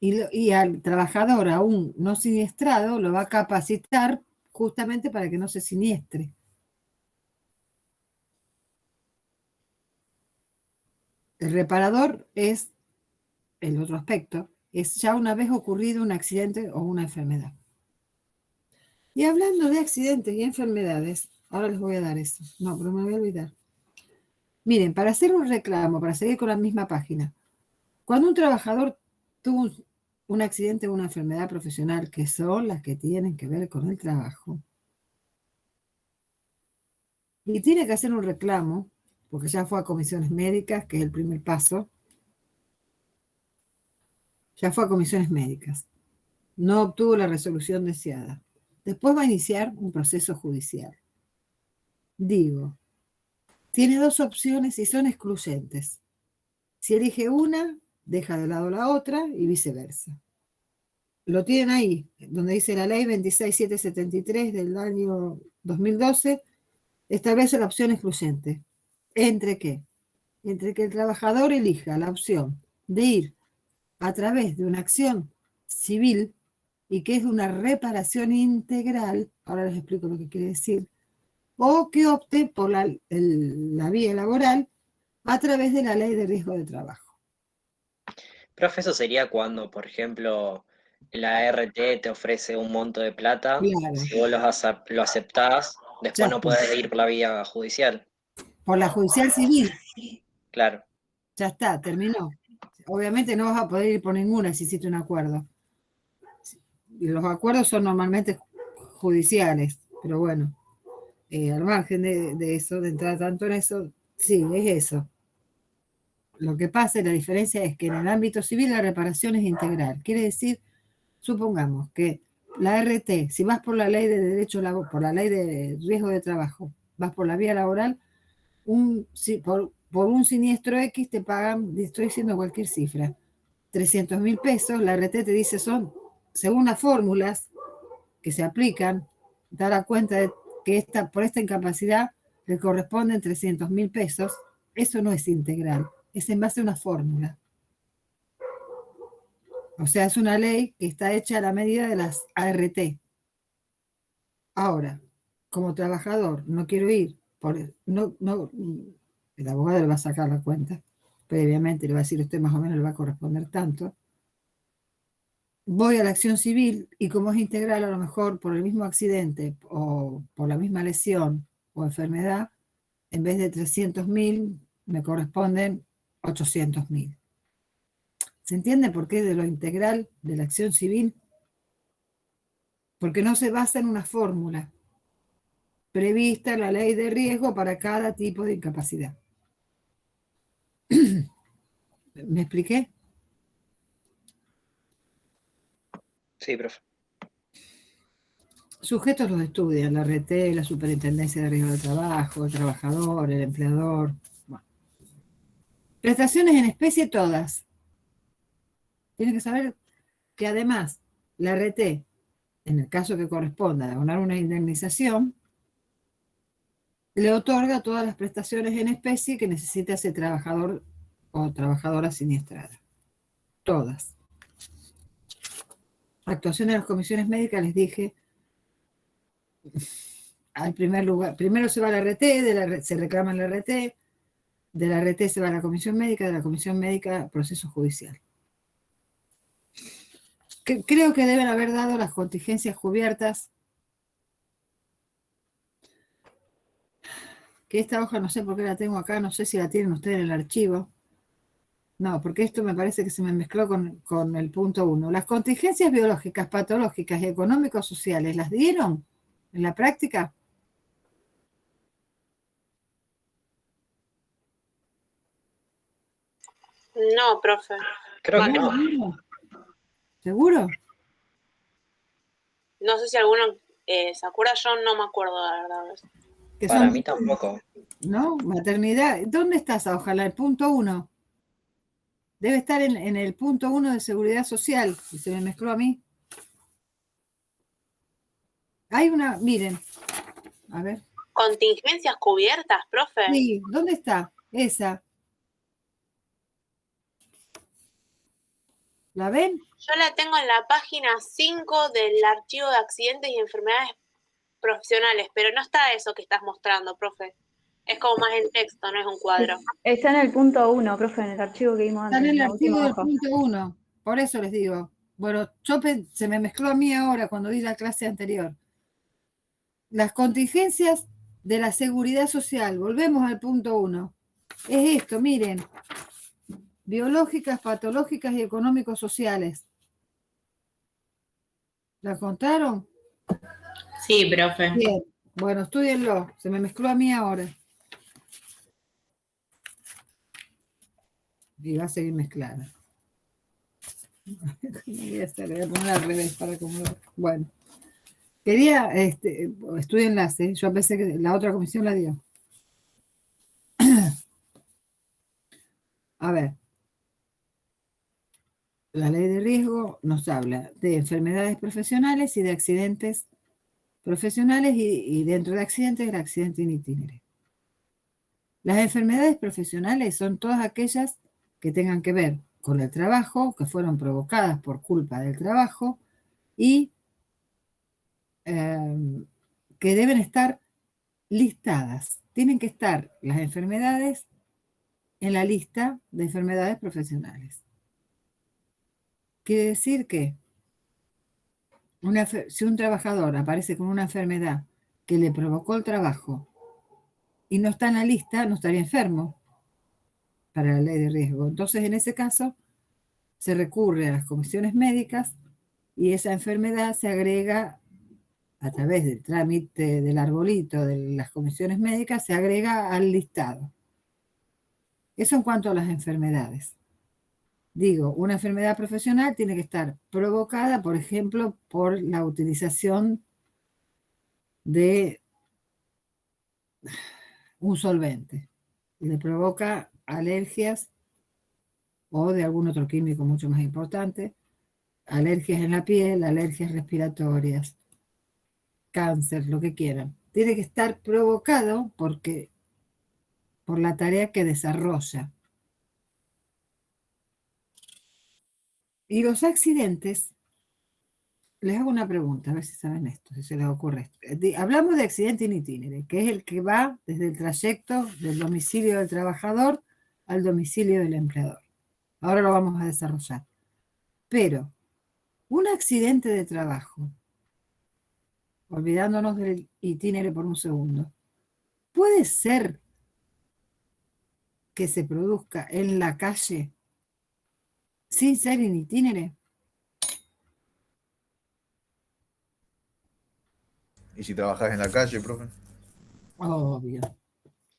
y al trabajador aún no siniestrado lo va a capacitar justamente para que no se siniestre. El reparador es el otro aspecto, es ya una vez ocurrido un accidente o una enfermedad. Y hablando de accidentes y enfermedades, ahora les voy a dar eso. No, pero me voy a olvidar. Miren, para hacer un reclamo, para seguir con la misma página, cuando un trabajador tuvo un accidente o una enfermedad profesional, que son las que tienen que ver con el trabajo, y tiene que hacer un reclamo, porque ya fue a comisiones médicas, que es el primer paso, ya fue a comisiones médicas, no obtuvo la resolución deseada. Después va a iniciar un proceso judicial. Digo, tiene dos opciones y son excluyentes. Si elige una, deja de lado la otra y viceversa. Lo tienen ahí, donde dice la ley 26773 del año 2012, establece la opción excluyente. ¿Entre qué? Entre que el trabajador elija la opción de ir a través de una acción civil y que es una reparación integral, ahora les explico lo que quiere decir, o que opte por la vía laboral a través de la ley de riesgo de trabajo. Profe, eso sería cuando, por ejemplo, la RT te ofrece un monto de plata, Claro, si vos lo aceptás, ya después no está. podés ir por la vía judicial. Por la judicial civil, Claro. ya está, terminó. Obviamente no vas a poder ir por ninguna si hiciste un acuerdo. Y los acuerdos son normalmente judiciales, pero bueno, al margen de eso, de entrar tanto en eso, sí, es eso. Lo que pasa y la diferencia es que en el ámbito civil la reparación es integral. Quiere decir, supongamos que la RT, si vas por la ley de derecho por la ley de riesgo de trabajo, vas por la vía laboral, por un siniestro X te pagan, estoy diciendo cualquier cifra, 300.000 pesos, la RT te dice son, según las fórmulas que se aplican, dará cuenta de que por esta incapacidad le corresponden 300.000 pesos, eso no es integral, es en base a una fórmula. O sea, es una ley que está hecha a la medida de las ART. Ahora, como trabajador, no quiero ir, el abogado le va a sacar la cuenta, previamente le va a decir usted más o menos le va a corresponder tanto. Voy a la acción civil y como es integral, a lo mejor por el mismo accidente o por la misma lesión o enfermedad, en vez de 300.000, me corresponden 800.000. ¿Se entiende por qué de lo integral de la acción civil? Porque no se basa en una fórmula prevista en la ley de riesgo para cada tipo de incapacidad. ¿Me expliqué? Sí, profe. Sujetos los estudian, la RT, la Superintendencia de Riesgo de Trabajo, el trabajador, el empleador. Bueno. Prestaciones en especie todas. Tienen que saber que además la RT, en el caso que corresponda a abonar una indemnización, le otorga todas las prestaciones en especie que necesita ese trabajador o trabajadora siniestrada. Todas. Actuación de las comisiones médicas, les dije, al primer lugar, primero se va a la RT, se reclama en la RT, de la RT se va a la comisión médica, de la comisión médica, proceso judicial. creo que deben haber dado las contingencias cubiertas. Que esta hoja no sé por qué la tengo acá, no sé si la tienen ustedes en el archivo. No, porque esto me parece que se me mezcló con el punto 1. Las contingencias biológicas, patológicas y económico-sociales, ¿las dieron en la práctica? No, profe. Creo que no. ¿Seguro? No sé si alguno se acuerda, yo no me acuerdo, la verdad. Que Para son, mí tampoco. ¿no? Maternidad. ¿Dónde está esa hoja? El punto 1. Debe estar en el punto 1 de seguridad social, y se me mezcló a mí. Hay una, miren, a ver. Contingencias cubiertas, profe. Sí, ¿dónde está? Esa. ¿La ven? Yo la tengo en la página 5 del archivo de accidentes y enfermedades profesionales, pero no está eso que estás mostrando, profe. Es como más en texto, no es un cuadro. Está en el punto 1, profe, en el archivo que vimos Está antes, en el la archivo última del hoja. punto 1. Por eso les digo. Bueno, se me mezcló a mí ahora cuando di la clase anterior. Las contingencias de la seguridad social. Volvemos al punto 1. Es esto, miren. Biológicas, patológicas y económicos-sociales. ¿La contaron? Sí, profe. Bien. Bueno, estúdienlo. Se me mezcló a mí ahora. Y va a seguir mezclada. Voy a poner al revés para acomodar. Bueno. Quería, estudio enlace, yo pensé que la otra comisión la dio. A ver. La ley de riesgo nos habla de enfermedades profesionales y de accidentes profesionales y dentro de accidentes el accidente in itinere. Las enfermedades profesionales son todas aquellas que tengan que ver con el trabajo, que fueron provocadas por culpa del trabajo y que deben estar listadas. Tienen que estar las enfermedades en la lista de enfermedades profesionales. Quiere decir que si un trabajador aparece con una enfermedad que le provocó el trabajo y no está en la lista, no estaría enfermo para la ley de riesgo. Entonces, en ese caso, se recurre a las comisiones médicas y esa enfermedad se agrega a través del trámite del arbolito de las comisiones médicas, se agrega al listado. Eso en cuanto a las enfermedades. Digo, una enfermedad profesional tiene que estar provocada, por ejemplo, por la utilización de un solvente. Y le provoca alergias o de algún otro químico mucho más importante, alergias en la piel, alergias respiratorias, cáncer, lo que quieran. Tiene que estar provocado por la tarea que desarrolla. Y los accidentes, les hago una pregunta, a ver si saben esto, si se les ocurre esto. Hablamos de accidente in itinere, que es el que va desde el trayecto del domicilio del trabajador al domicilio del empleador. Ahora lo vamos a desarrollar. Pero un accidente de trabajo, olvidándonos del itinere por un segundo, ¿puede ser que se produzca en la calle sin ser in itinere? ¿Y si trabajás en la calle, profe? Obvio.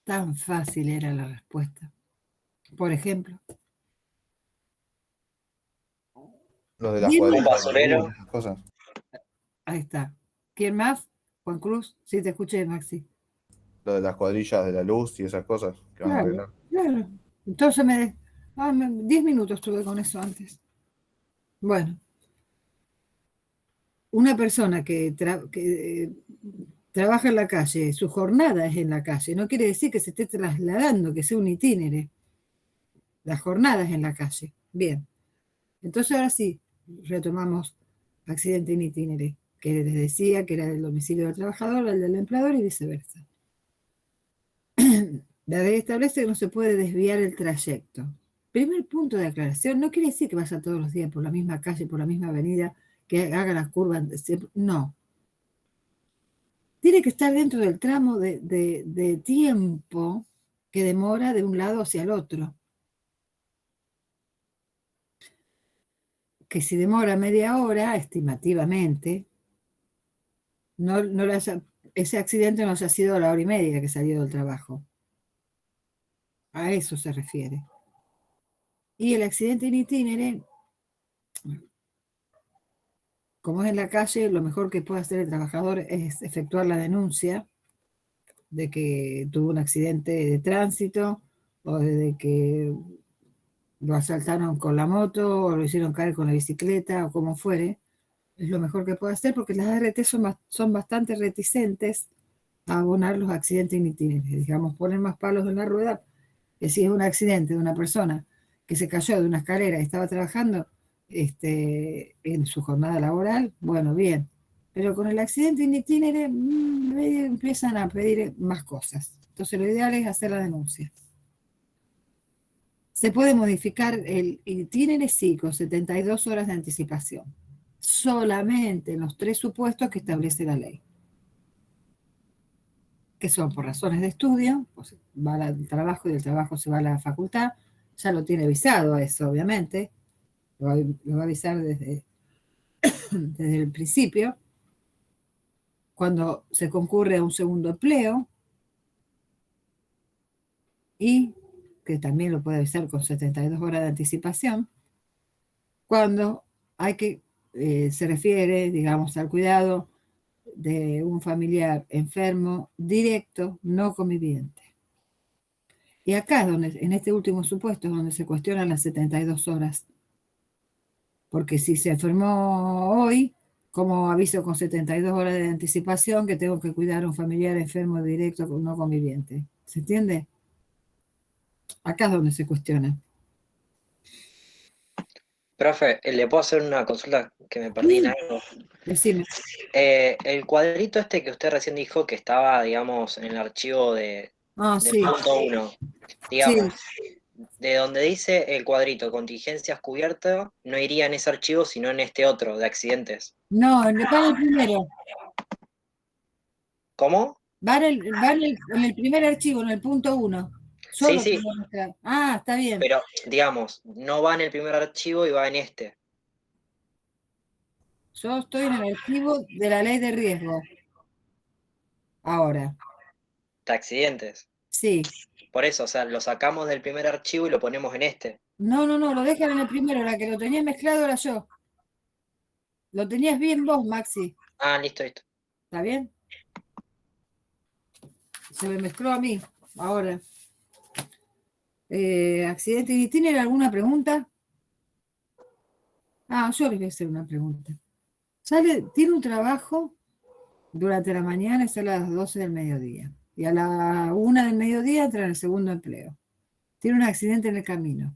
Tan fácil era la respuesta. Por ejemplo. Los de las Dime. cuadrillas, Un basurero. esas cosas. Ahí está. ¿Quién más? Juan Cruz. Sí, te escuché, Maxi. Lo de las cuadrillas de la luz y esas cosas que van a arreglar. Claro. Entonces 10 minutos estuve con eso antes. Bueno. Una persona que trabaja en la calle, su jornada es en la calle, no quiere decir que se esté trasladando, que sea un itinere. La jornada es en la calle. Bien. Entonces ahora sí, retomamos accidente in itinere, que les decía que era del domicilio del trabajador al del empleador y viceversa. La ley establece que no se puede desviar el trayecto. Primer punto de aclaración, no quiere decir que vaya todos los días por la misma calle, por la misma avenida, que haga las curvas. No. Tiene que estar dentro del tramo de tiempo que demora de un lado hacia el otro. Que si demora media hora, estimativamente, ese accidente no haya sido a la hora y media que salió del trabajo. A eso se refiere. Y el accidente in itinere, como es en la calle, lo mejor que puede hacer el trabajador es efectuar la denuncia de que tuvo un accidente de tránsito o de que lo asaltaron con la moto o lo hicieron caer con la bicicleta o como fuere. Es lo mejor que puede hacer porque las ART son bastante reticentes a abonar los accidentes in itinere. Digamos, ponen más palos en la rueda que si es un accidente de una persona que se cayó de una escalera y estaba trabajando en su jornada laboral, bueno, bien. Pero con el accidente in itinere empiezan a pedir más cosas. Entonces lo ideal es hacer la denuncia. Se puede modificar el itinere, sí, con 72 horas de anticipación. Solamente en los 3 supuestos que establece la ley. Que son por razones de estudio, pues va al trabajo y del trabajo se va a la facultad, ya lo tiene avisado a eso, obviamente, lo va a avisar desde el principio. Cuando se concurre a un segundo empleo, y que también lo puede avisar con 72 horas de anticipación, cuando se refiere, digamos, al cuidado de un familiar enfermo directo, no conviviente. Y acá, en este último supuesto, es donde se cuestionan las 72 horas. Porque si se enfermó hoy, ¿cómo aviso con 72 horas de anticipación que tengo que cuidar a un familiar enfermo directo no conviviente? ¿Se entiende? Acá es donde se cuestiona. Profe, ¿le puedo hacer una consulta que me perdí en algo? Decime. El cuadrito este que usted recién dijo que estaba, digamos, en el archivo del Sí. punto 1, digamos, de donde dice el cuadrito contingencias cubiertas, no iría en ese archivo, sino en este otro, de accidentes. No, va en el primero. ¿Cómo? Va en el primer archivo, en el punto 1. Sí, sí, está bien. pero, digamos, no va en el primer archivo y va en este. Yo estoy en el archivo de la ley de riesgo. Ahora. De accidentes. Sí. Por eso, o sea, lo sacamos del primer archivo y lo ponemos en este. No, lo dejan en el primero. La que lo tenía mezclado era yo. Lo tenías bien vos, Maxi. Ah, listo. ¿Está bien? Se me mezcló a mí. Ahora. ¿Accidente y tienen alguna pregunta? Yo les voy a hacer una pregunta. Tiene un trabajo durante la mañana, sale a las 12 del mediodía. Y a la 1 del mediodía entra en el segundo empleo. Tiene un accidente en el camino.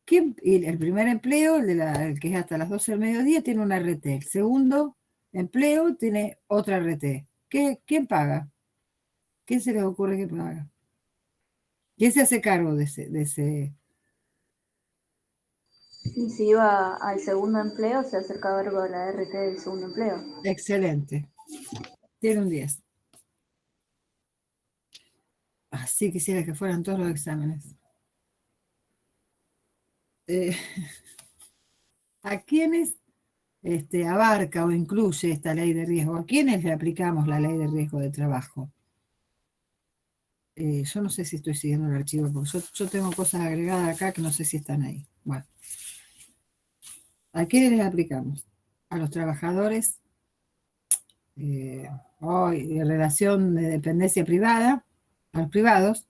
Y el primer empleo, el que es hasta las 12 del mediodía, tiene una RT. El segundo empleo tiene otra RT. ¿Quién paga? ¿Quién se les ocurre que paga? ¿Quién se hace cargo de ese? Y si iba al segundo empleo, se hace cargo de la RT del segundo empleo. Excelente. Tiene un 10. Así quisiera que fueran todos los exámenes. ¿A quiénes abarca o incluye esta ley de riesgo? ¿A quiénes le aplicamos la ley de riesgo de trabajo? Yo no sé si estoy siguiendo el archivo, porque yo tengo cosas agregadas acá que no sé si están ahí. Bueno. ¿A quiénes les aplicamos? A los trabajadores en relación de dependencia privada, a los privados,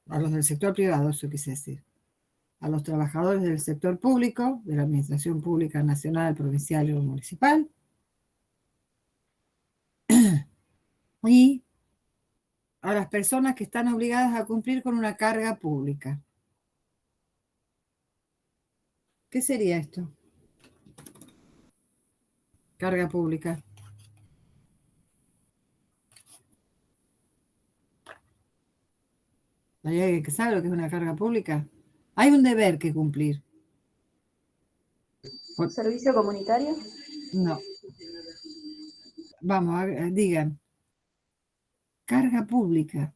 a los del sector privado, eso quise decir. A los trabajadores del sector público, de la administración pública nacional, provincial o municipal, y a las personas que están obligadas a cumplir con una carga pública. ¿Qué sería esto? Carga pública. ¿Hay alguien que sabe lo que es una carga pública? Hay un deber que cumplir. ¿Servicio comunitario? No. Vamos, digan. Carga pública.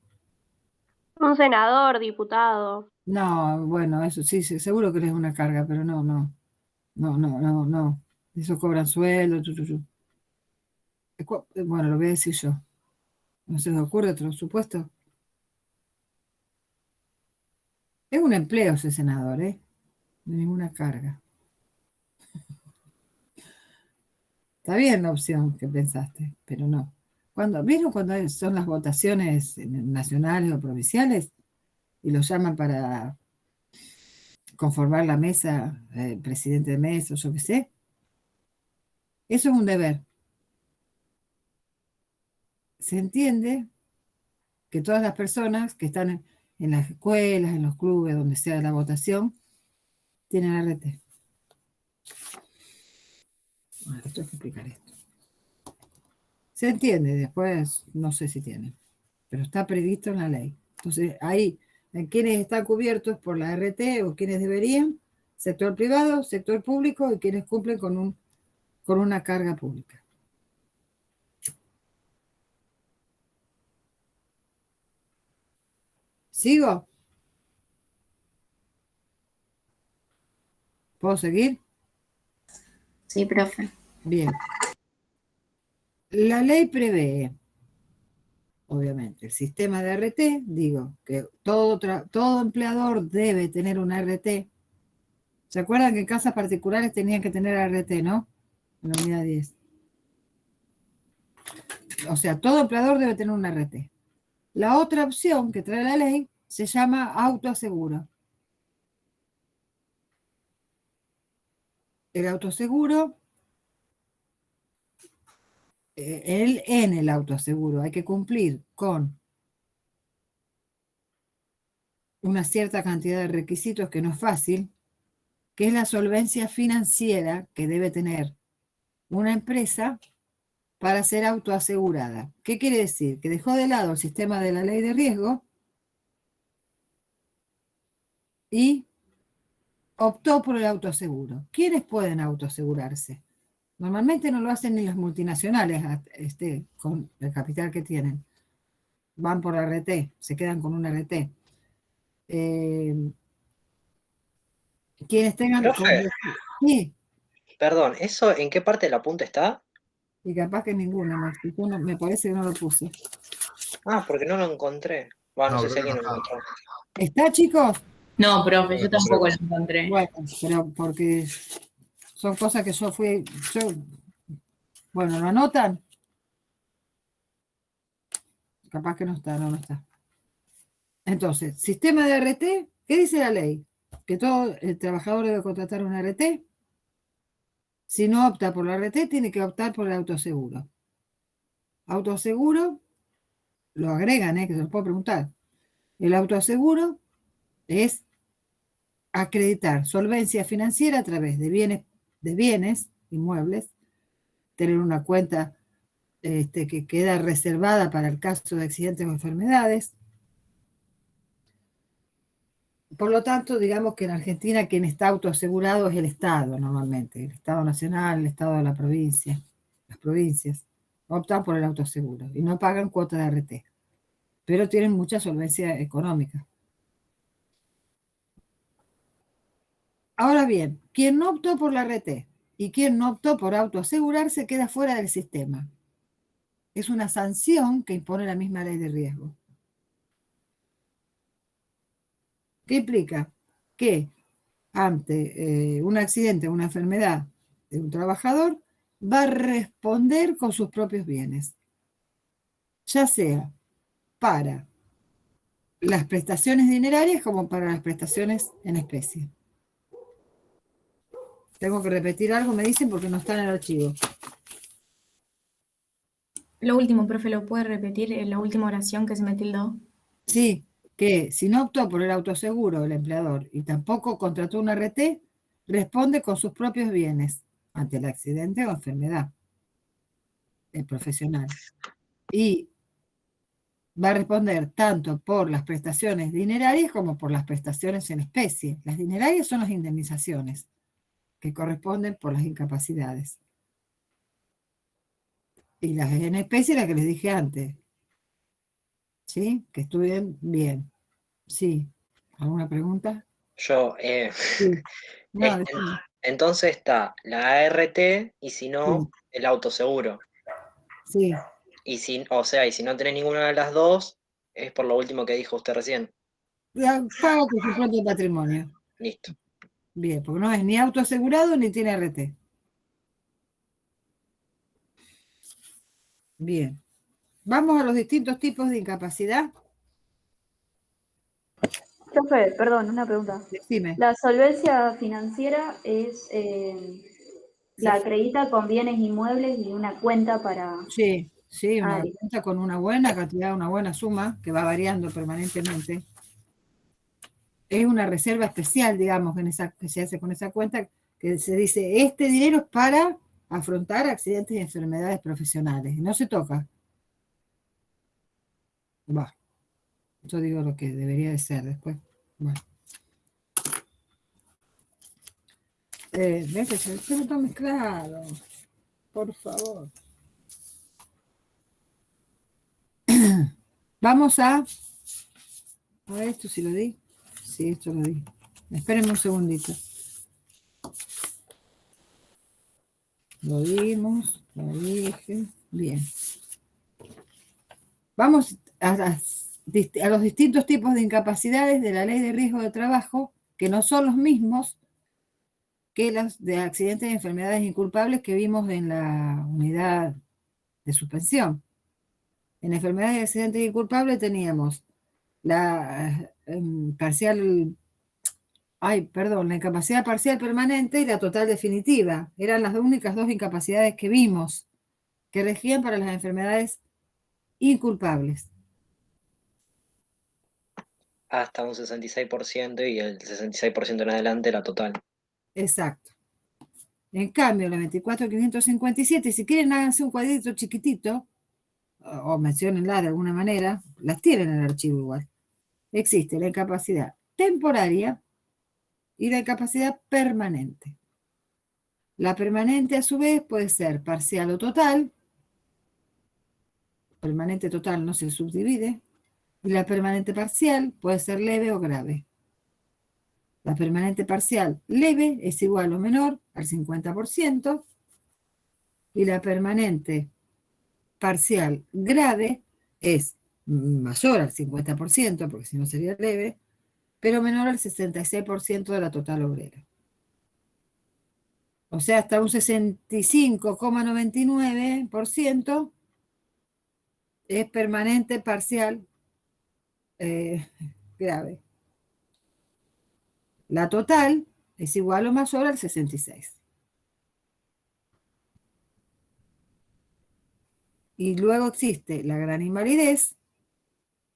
Un senador, diputado. No, bueno, eso sí, seguro que es una carga, pero no. No. Eso cobran sueldo. Bueno, lo voy a decir yo. ¿No se les ocurre otro supuesto? Es un empleo ese senador, ¿eh? No hay ninguna carga. Está bien la opción que pensaste, pero no. ¿Vieron cuando son las votaciones nacionales o provinciales y lo llaman para conformar la mesa, presidente de mesa o yo qué sé? Eso es un deber. Se entiende que todas las personas que están en las escuelas, en los clubes, donde sea la votación, tienen RT. Bueno, esto hay que explicar esto. Se entiende, después no sé si tienen, pero está previsto en la ley. Entonces, ahí, quienes están cubiertos por la RT o quienes deberían, sector privado, sector público y quienes cumplen con una carga pública. ¿Sigo? ¿Puedo seguir? Sí, profe. Bien. La ley prevé, obviamente, el sistema de RT, digo, que todo empleador debe tener una RT. ¿Se acuerdan que en casas particulares tenían que tener RT, no? En la unidad 10. O sea, todo empleador debe tener una RT. La otra opción que trae la ley se llama autoaseguro. El autoaseguro, en el autoaseguro hay que cumplir con una cierta cantidad de requisitos que no es fácil, que es la solvencia financiera que debe tener una empresa para ser autoasegurada. ¿Qué quiere decir? Que dejó de lado el sistema de la ley de riesgo y optó por el autoaseguro. ¿Quiénes pueden autoasegurarse? Normalmente no lo hacen ni las multinacionales con el capital que tienen. Van por RT, se quedan con un RT. Quienes tengan... Profe, Sí, perdón, ¿eso en qué parte del apunte está? y capaz que ninguna, me parece que no lo puse. Ah, porque no lo encontré. Bueno, no sé si creo que alguien no lo está. encontró. ¿Está, chicos? No, profe, No yo lo tampoco lo encontré. encontré. Bueno, pero porque son cosas que bueno, ¿lo anotan? Capaz que no está, no está. Entonces, sistema de RT, ¿qué dice la ley? Que todo el trabajador debe contratar una RT. Si no opta por la RT, tiene que optar por el autoseguro. Autoseguro, lo agregan, que se los puedo preguntar. El autoseguro es acreditar solvencia financiera a través de bienes inmuebles, tener una cuenta que queda reservada para el caso de accidentes o enfermedades. Por lo tanto, digamos que en Argentina quien está autoasegurado es el Estado normalmente, el Estado Nacional, el Estado de la provincia, las provincias optan por el autoaseguro y no pagan cuota de RT, pero tienen mucha solvencia económica. Ahora bien, quien no optó por la RT y quien no optó por autoasegurarse queda fuera del sistema. Es una sanción que impone la misma ley de riesgo. ¿Qué implica? Que ante un accidente o una enfermedad de un trabajador, va a responder con sus propios bienes, ya sea para las prestaciones dinerarias como para las prestaciones en especie. Tengo que repetir algo, me dicen, porque no está en el archivo. Lo último, profe, ¿lo puede repetir? La última oración que se me tildó. Sí, que si no optó por el autoseguro el empleador y tampoco contrató una RT, responde con sus propios bienes ante el accidente o enfermedad profesional. Y va a responder tanto por las prestaciones dinerarias como por las prestaciones en especie. Las dinerarias son las indemnizaciones que corresponden por las incapacidades. Y las en especie, las que les dije antes. ¿Sí? Que estudien bien. Sí. ¿Alguna pregunta? Yo, Sí. No, en- decime. entonces está la ART y si no, el autoseguro. Sí. Y si no tenés ninguna de las dos, es por lo último que dijo usted recién. Paga con su propio patrimonio. Listo. Bien, porque no es ni autoasegurado ni tiene RT. Bien. Vamos a los distintos tipos de incapacidad. Profe, perdón, una pregunta. Decime. La solvencia financiera es la acredita con bienes inmuebles y una cuenta para... Sí, sí, una listo. cuenta con una buena cantidad, una buena suma, que va variando permanentemente. Es una reserva especial, digamos, que se hace con esa cuenta, que se dice, este dinero es para afrontar accidentes y enfermedades profesionales. Y no se toca. Va. Yo digo lo que debería de ser después. Bueno. Ven que se lo está mezclado. Por favor. Vamos a ver esto si lo di. Sí, esto lo di. Espérenme un segundito. Lo dimos, lo dije. Bien. Vamos a los distintos tipos de incapacidades de la Ley de Riesgo de Trabajo, que no son los mismos que las de accidentes y enfermedades inculpables que vimos en la unidad de suspensión. En enfermedades y accidentes inculpables teníamos la la incapacidad parcial permanente y la total definitiva. Eran las únicas dos incapacidades que vimos que regían para las enfermedades inculpables. Hasta un 66% y el 66% en adelante la total. Exacto. En cambio, la 24.557, si quieren háganse un cuadrito chiquitito, o menciónenla de alguna manera, las tienen en el archivo igual. Existe la incapacidad temporaria y la incapacidad permanente. La permanente, a su vez, puede ser parcial o total. Permanente total no se subdivide. Y la permanente parcial puede ser leve o grave. La permanente parcial leve es igual o menor al 50%. Y la permanente parcial grave es mayor al 50%, porque si no sería leve, pero menor al 66% de la total obrera. O sea, hasta un 65,99% es permanente parcial grave. La total es igual o mayor al 66%. Y luego existe la gran invalidez,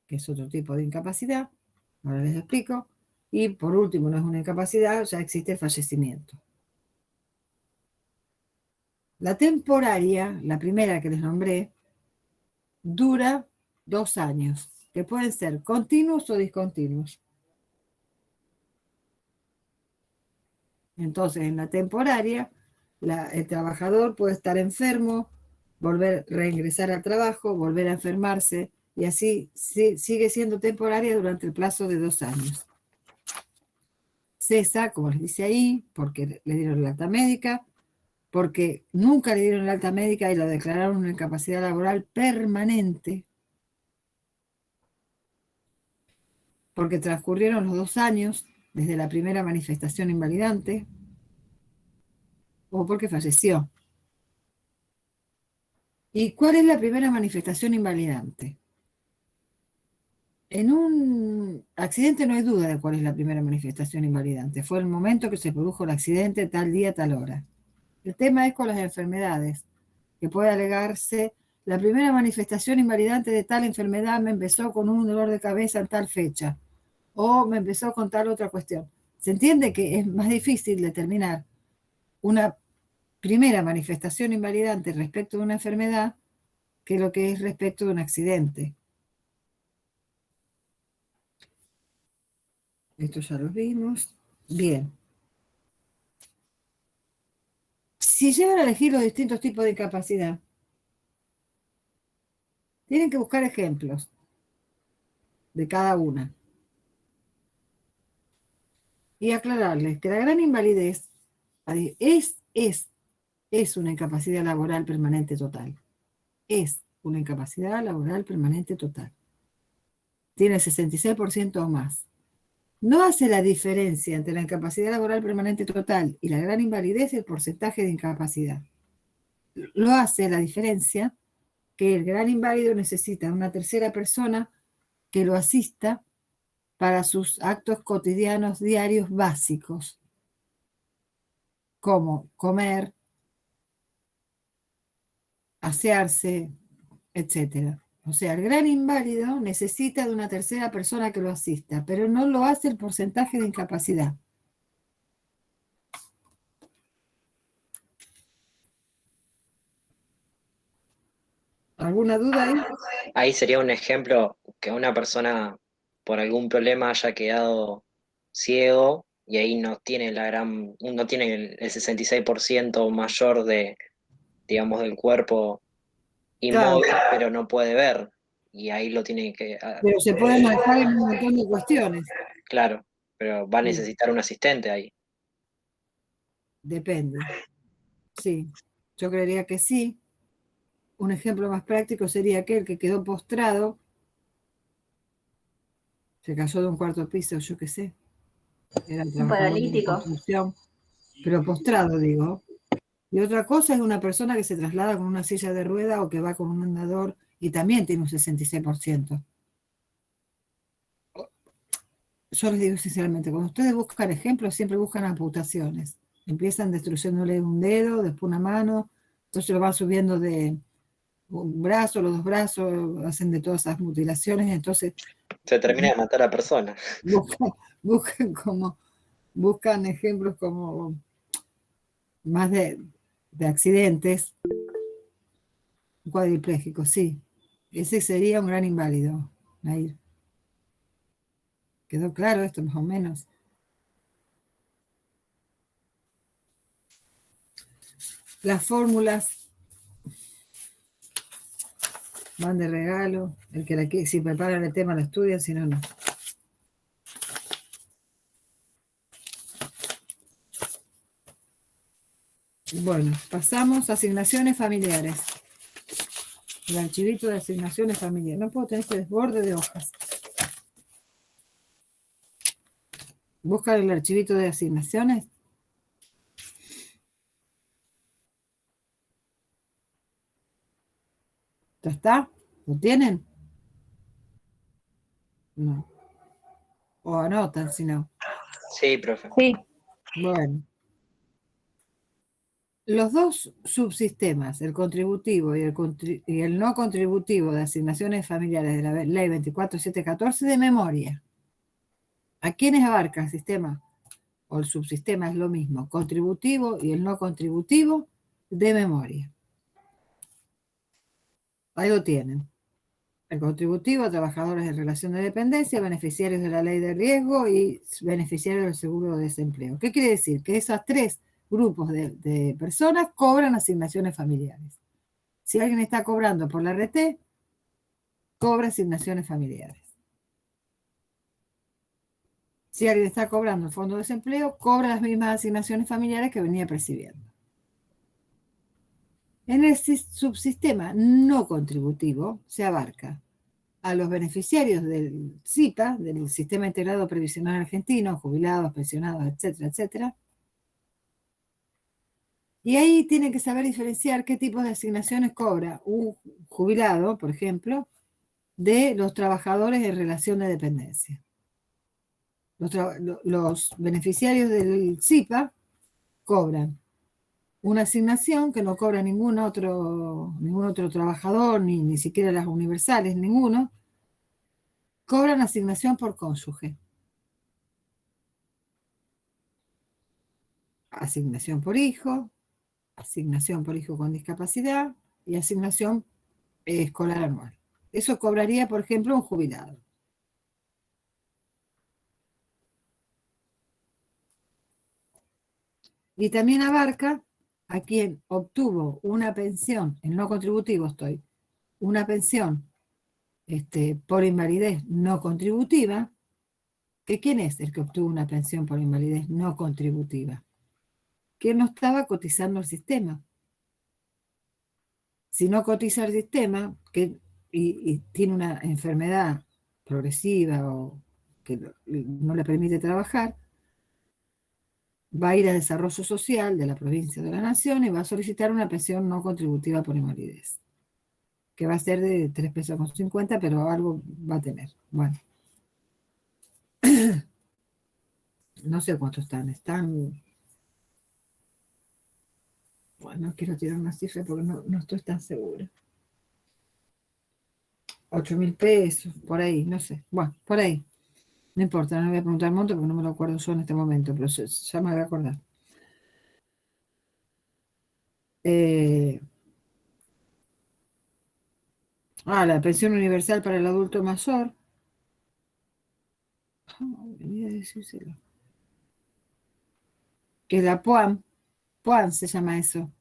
que es otro tipo de incapacidad, ahora les explico. Y por último, no es una incapacidad, ya existe el fallecimiento. La temporaria, la primera que les nombré, dura 2 años, que pueden ser continuos o discontinuos. Entonces, en la temporaria, el trabajador puede estar enfermo, reingresar al trabajo, volver a enfermarse, y así sigue siendo temporaria durante el plazo de 2 años. Cesa, como les dice ahí, porque le dieron el alta médica, porque nunca le dieron el alta médica y lo declararon una incapacidad laboral permanente, porque transcurrieron los 2 años desde la primera manifestación invalidante, o porque falleció. ¿Y cuál es la primera manifestación invalidante? En un accidente no hay duda de cuál es la primera manifestación invalidante. Fue el momento que se produjo el accidente, tal día, tal hora. El tema es con las enfermedades, que puede alegarse, la primera manifestación invalidante de tal enfermedad me empezó con un dolor de cabeza en tal fecha, o me empezó con tal otra cuestión. Se entiende que es más difícil determinar una primera manifestación invalidante respecto de una enfermedad que lo que es respecto de un accidente. Esto ya lo vimos. Bien. Si llegan a elegir los distintos tipos de incapacidad, tienen que buscar ejemplos de cada una. Y aclararles que la gran invalidez es una incapacidad laboral permanente total. Es una incapacidad laboral permanente total. Tiene 66% o más. No hace la diferencia entre la incapacidad laboral permanente total y la gran invalidez el porcentaje de incapacidad. Lo hace la diferencia que el gran inválido necesita una tercera persona que lo asista para sus actos cotidianos diarios básicos, como comer, asearse, etc. O sea, el gran inválido necesita de una tercera persona que lo asista, pero no lo hace el porcentaje de incapacidad. ¿Alguna duda ahí? Ahí sería un ejemplo que una persona por algún problema haya quedado ciego y ahí no tiene no tiene el 66% mayor de, digamos, del cuerpo Claro, inmóvil, pero no puede ver. Y ahí lo tiene que, pero se puede manejar en un montón de cuestiones. claro, pero va a Sí, necesitar un asistente ahí. depende. Sí, yo creería que sí. Un ejemplo más práctico sería aquel que quedó postrado, se cayó de un cuarto piso, yo qué sé, era un Un trabajador de la paralítico. construcción, pero postrado, digo. Y otra cosa es una persona que se traslada con una silla de rueda o que va con un andador y también tiene un 66%. Yo les digo sinceramente, cuando ustedes buscan ejemplos, siempre buscan amputaciones. Empiezan destruyéndole un dedo, después una mano, entonces lo van subiendo de un brazo, los dos brazos, hacen de todas esas mutilaciones, entonces Se termina de matar a personas. buscan ejemplos como más de accidentes. Un cuadripléjico, sí. Ese sería un gran inválido, Nair. ¿Quedó claro esto más o menos? Las fórmulas van de regalo. El que si preparan el tema lo estudian, si no, no. Bueno, pasamos a asignaciones familiares. El archivito de asignaciones familiares. No puedo tener este desborde de hojas. Busca el archivito de asignaciones. ¿Ya está? ¿Lo tienen? No. O anotan, si no. Sí, profe. Sí. Bueno. Los dos subsistemas, el contributivo y el no contributivo de asignaciones familiares de la ley 24714 de memoria. ¿A quiénes abarca el sistema? O el subsistema es lo mismo, contributivo y el no contributivo de memoria. Ahí lo tienen. El contributivo a trabajadores en relación de dependencia, beneficiarios de la ley de riesgo y beneficiarios del seguro de desempleo. ¿Qué quiere decir? Que esos tres grupos de personas cobran asignaciones familiares. Si alguien está cobrando por la RT, cobra asignaciones familiares. Si alguien está cobrando el fondo de desempleo, cobra las mismas asignaciones familiares que venía percibiendo. En el subsistema no contributivo se abarca a los beneficiarios del SIPA, del Sistema Integrado Previsional Argentino, jubilados, pensionados, etcétera, etcétera. Y ahí tienen que saber diferenciar qué tipo de asignaciones cobra un jubilado, por ejemplo, de los trabajadores en relación de dependencia. Los beneficiarios del SIPA cobran una asignación que no cobra ningún otro trabajador, ni siquiera las universales, ninguno, cobran asignación por cónyuge. Asignación por hijo con discapacidad y asignación escolar anual. Eso cobraría, por ejemplo, un jubilado. Y también abarca a quien obtuvo una pensión, en no contributivo estoy, una pensión por invalidez no contributiva, que ¿quién es el que obtuvo una pensión por invalidez no contributiva? Que no estaba cotizando al sistema. Si no cotiza al sistema y tiene una enfermedad progresiva o que no le permite trabajar, va a ir a Desarrollo Social de la provincia de la Nación y va a solicitar una pensión no contributiva por invalidez, que va a ser de 3,50 pesos, pero algo va a tener. Bueno. No sé cuántos están. Bueno, no quiero tirar una cifra porque no estoy tan segura. 8.000 pesos, por ahí, no sé. Bueno, por ahí. No importa, no voy a preguntar el monto porque no me lo acuerdo yo en este momento, pero ya me voy a acordar. La pensión universal para el adulto mayor. Venía a decírselo. Que la PUAM. PUAM se llama eso.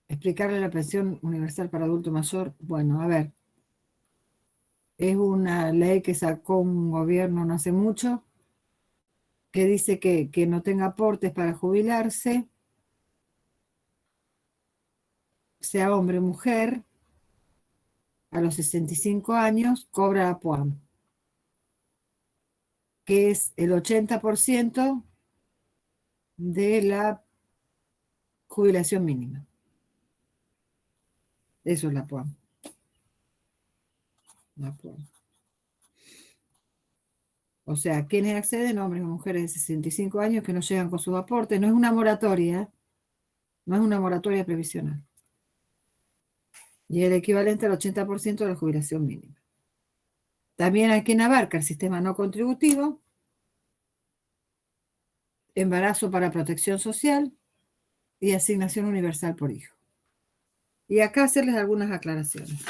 Explicarle la pensión universal para adulto mayor. Bueno, a ver. Es una ley que sacó un gobierno no hace mucho, que dice que no tenga aportes para jubilarse, sea hombre o mujer, a los 65 años cobra la PUAM, que es el 80% de la jubilación mínima. Eso es la PUAM. La PUAM. O sea, quienes acceden, hombres o mujeres de 65 años que no llegan con sus aportes, no es una moratoria, no es una moratoria previsional. Y el equivalente al 80% de la jubilación mínima. También hay quien abarca el sistema no contributivo, embarazo para protección social y asignación universal por hijo. Y acá hacerles algunas aclaraciones.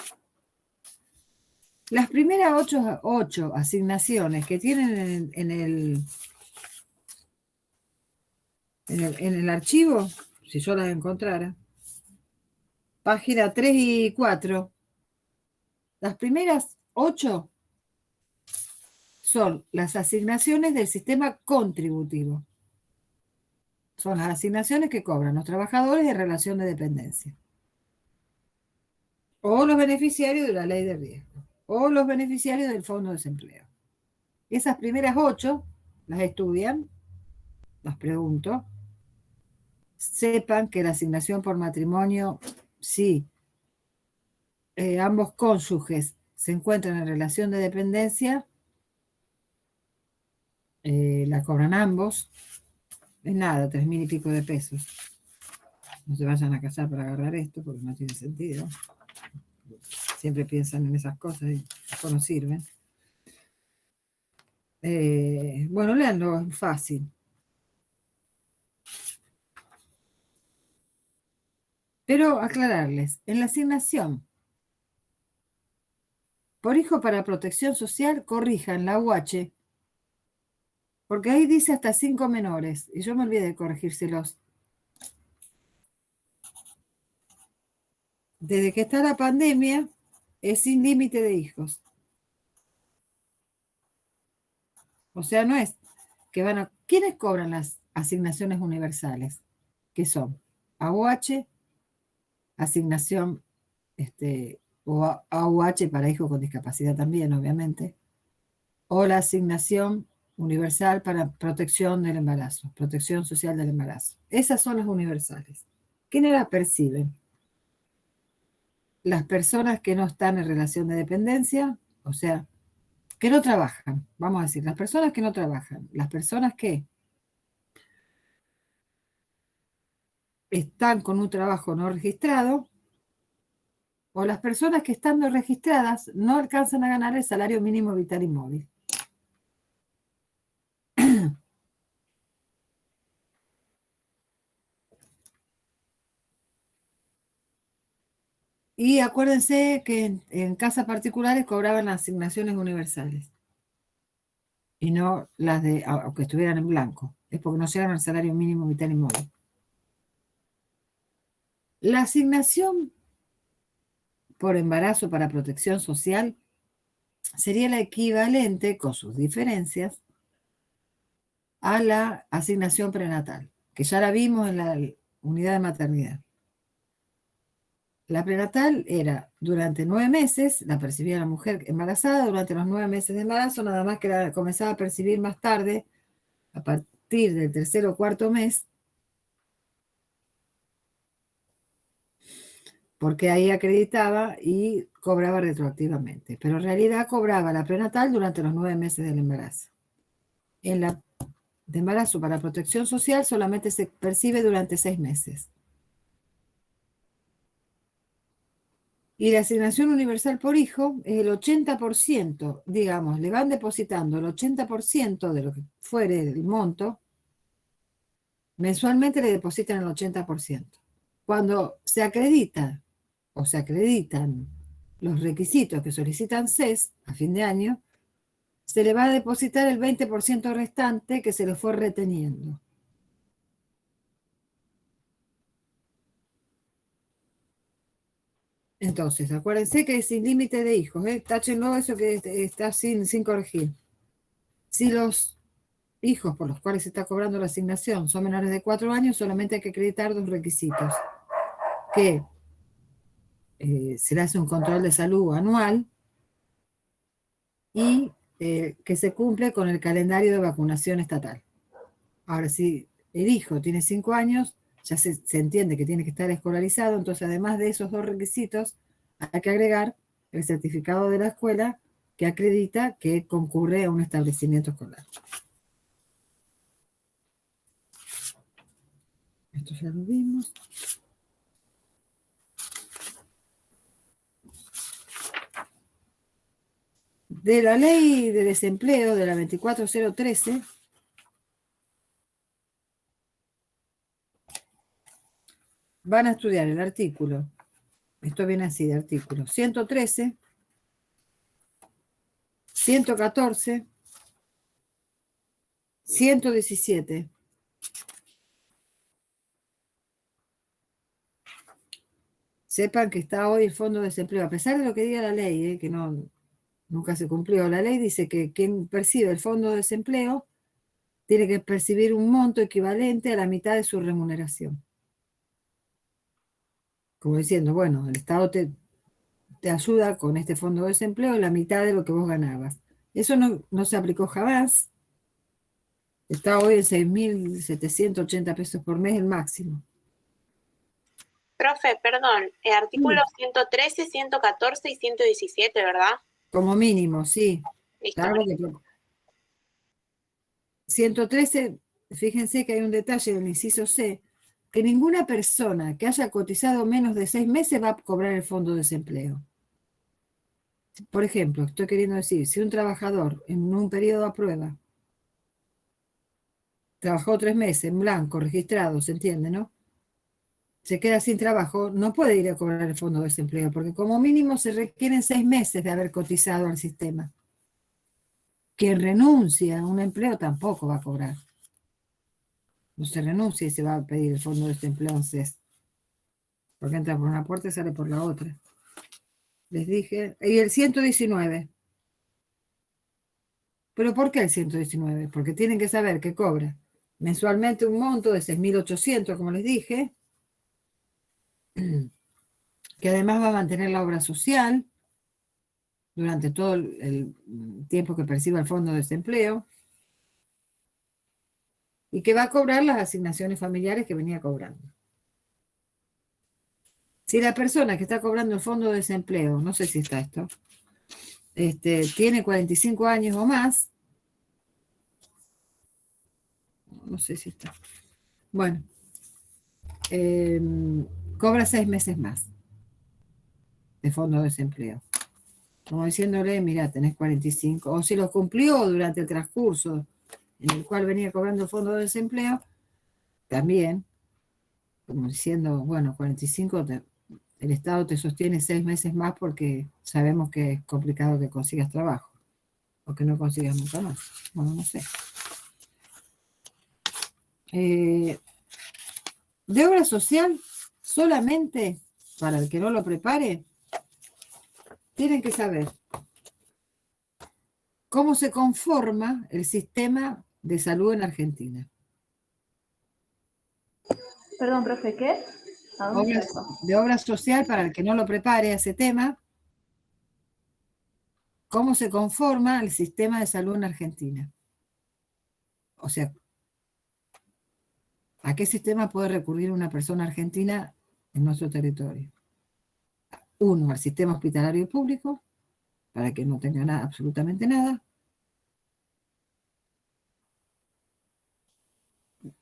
Las primeras 8 asignaciones que tienen en el archivo, si yo las encontrara, página 3 y 4, las primeras 8 son las asignaciones del sistema contributivo. Son las asignaciones que cobran los trabajadores en relación de dependencia. O los beneficiarios de la ley de riesgo. O los beneficiarios del Fondo de Desempleo. Esas primeras 8 las estudian, las pregunto. Sepan que la asignación por matrimonio, sí, ambos cónyuges se encuentran en relación de dependencia, la cobran ambos. Es nada, 3.000 y pico de pesos. No se vayan a casar para agarrar esto porque no tiene sentido. Siempre piensan en esas cosas y eso no sirven. Bueno, leanlo, es fácil. Pero aclararles, en la asignación por hijo para protección social, corrijan la UH, porque ahí dice hasta 5 menores, y yo me olvidé de corregírselos. Desde que está la pandemia, es sin límite de hijos. O sea, no es que van a... ¿Quiénes cobran las asignaciones universales? ¿Qué son? AUH, asignación, o AUH para hijos con discapacidad también, obviamente, o la asignación universal para protección del embarazo, protección social del embarazo. Esas son las universales. ¿Quiénes las perciben? Las personas que no están en relación de dependencia, o sea, que no trabajan, vamos a decir, las personas que no trabajan, las personas que están con un trabajo no registrado, o las personas que estando registradas no alcanzan a ganar el salario mínimo vital y móvil. Y acuérdense que en casas particulares cobraban las asignaciones universales. y no las de, aunque estuvieran en blanco. Es porque no llegan al salario mínimo vital y móvil. La asignación por embarazo para protección social sería la equivalente, con sus diferencias, a la asignación prenatal, que ya la vimos en la unidad de maternidad. La prenatal era durante 9 meses, la percibía la mujer embarazada durante los 9 meses de embarazo, nada más que la comenzaba a percibir más tarde, a partir del 3.º o 4.º mes, porque ahí acreditaba y cobraba retroactivamente. Pero en realidad cobraba la prenatal durante los 9 meses del embarazo. En la de embarazo para protección social solamente se percibe durante 6 meses. Y la asignación universal por hijo es el 80%, digamos, le van depositando el 80% de lo que fuere el monto, mensualmente le depositan el 80%. Cuando se acredita o se acreditan los requisitos que solicitan CES a fin de año, se le va a depositar el 20% restante que se le fue reteniendo. Entonces, acuérdense que es sin límite de hijos, táchenlo eso que está sin corregir. Si los hijos por los cuales se está cobrando la asignación son menores de 4 años, solamente hay que acreditar 2 requisitos. Que se le hace un control de salud anual y que se cumple con el calendario de vacunación estatal. Ahora, si el hijo tiene 5 años, ya se entiende que tiene que estar escolarizado, entonces además de esos 2 requisitos, hay que agregar el certificado de la escuela que acredita que concurre a un establecimiento escolar. Esto ya lo vimos. De la ley de desempleo de la 24013, van a estudiar el artículo, esto viene así de artículo 113, 114, 117. Sepan que está hoy el fondo de desempleo, a pesar de lo que diga la ley, que nunca se cumplió. La ley dice que quien percibe el fondo de desempleo tiene que percibir un monto equivalente a la mitad de su remuneración. Como diciendo, bueno, el Estado te ayuda con este fondo de desempleo la mitad de lo que vos ganabas. Eso no se aplicó jamás. Está hoy en 6.780 pesos por mes el máximo. Profe, perdón, artículo 113, 114 y 117, ¿verdad? Como mínimo, sí. Listo. Claro que 113, fíjense que hay un detalle en el inciso C, que ninguna persona que haya cotizado menos de 6 meses va a cobrar el fondo de desempleo. Por ejemplo, estoy queriendo decir, si un trabajador en un periodo a prueba trabajó 3 meses en blanco, registrado, ¿se entiende, no? Se queda sin trabajo, no puede ir a cobrar el fondo de desempleo, porque como mínimo se requieren 6 meses de haber cotizado al sistema. Quien renuncia a un empleo tampoco va a cobrar. No se renuncia y se va a pedir el fondo de desempleo en CES. Porque entra por una puerta y sale por la otra. Les dije. Y el 119. ¿Pero por qué el 119? Porque tienen que saber que cobra mensualmente un monto de 6.800, como les dije, que además va a mantener la obra social durante todo el tiempo que perciba el fondo de desempleo y que va a cobrar las asignaciones familiares que venía cobrando. Si la persona que está cobrando el fondo de desempleo, no sé si está esto, tiene 45 años o más, no sé si está, bueno, cobra 6 meses más de fondo de desempleo. Como diciéndole, mira, tenés 45, o si lo cumplió durante el transcurso en el cual venía cobrando el fondo de desempleo, también, como diciendo, bueno, 45, el Estado te sostiene 6 meses más porque sabemos que es complicado que consigas trabajo. o que no consigas nunca más. Bueno, no sé. De obra social, solamente para el que no lo prepare, tienen que saber cómo se conforma el sistema de salud en Argentina. Perdón, profe, ¿qué? ¿A dónde está eso? De obra social, para el que no lo prepare a ese tema, cómo se conforma el sistema de salud en Argentina. O sea, ¿a qué sistema puede recurrir una persona argentina en nuestro territorio? Uno, al sistema hospitalario público, para que no tenga nada, absolutamente nada.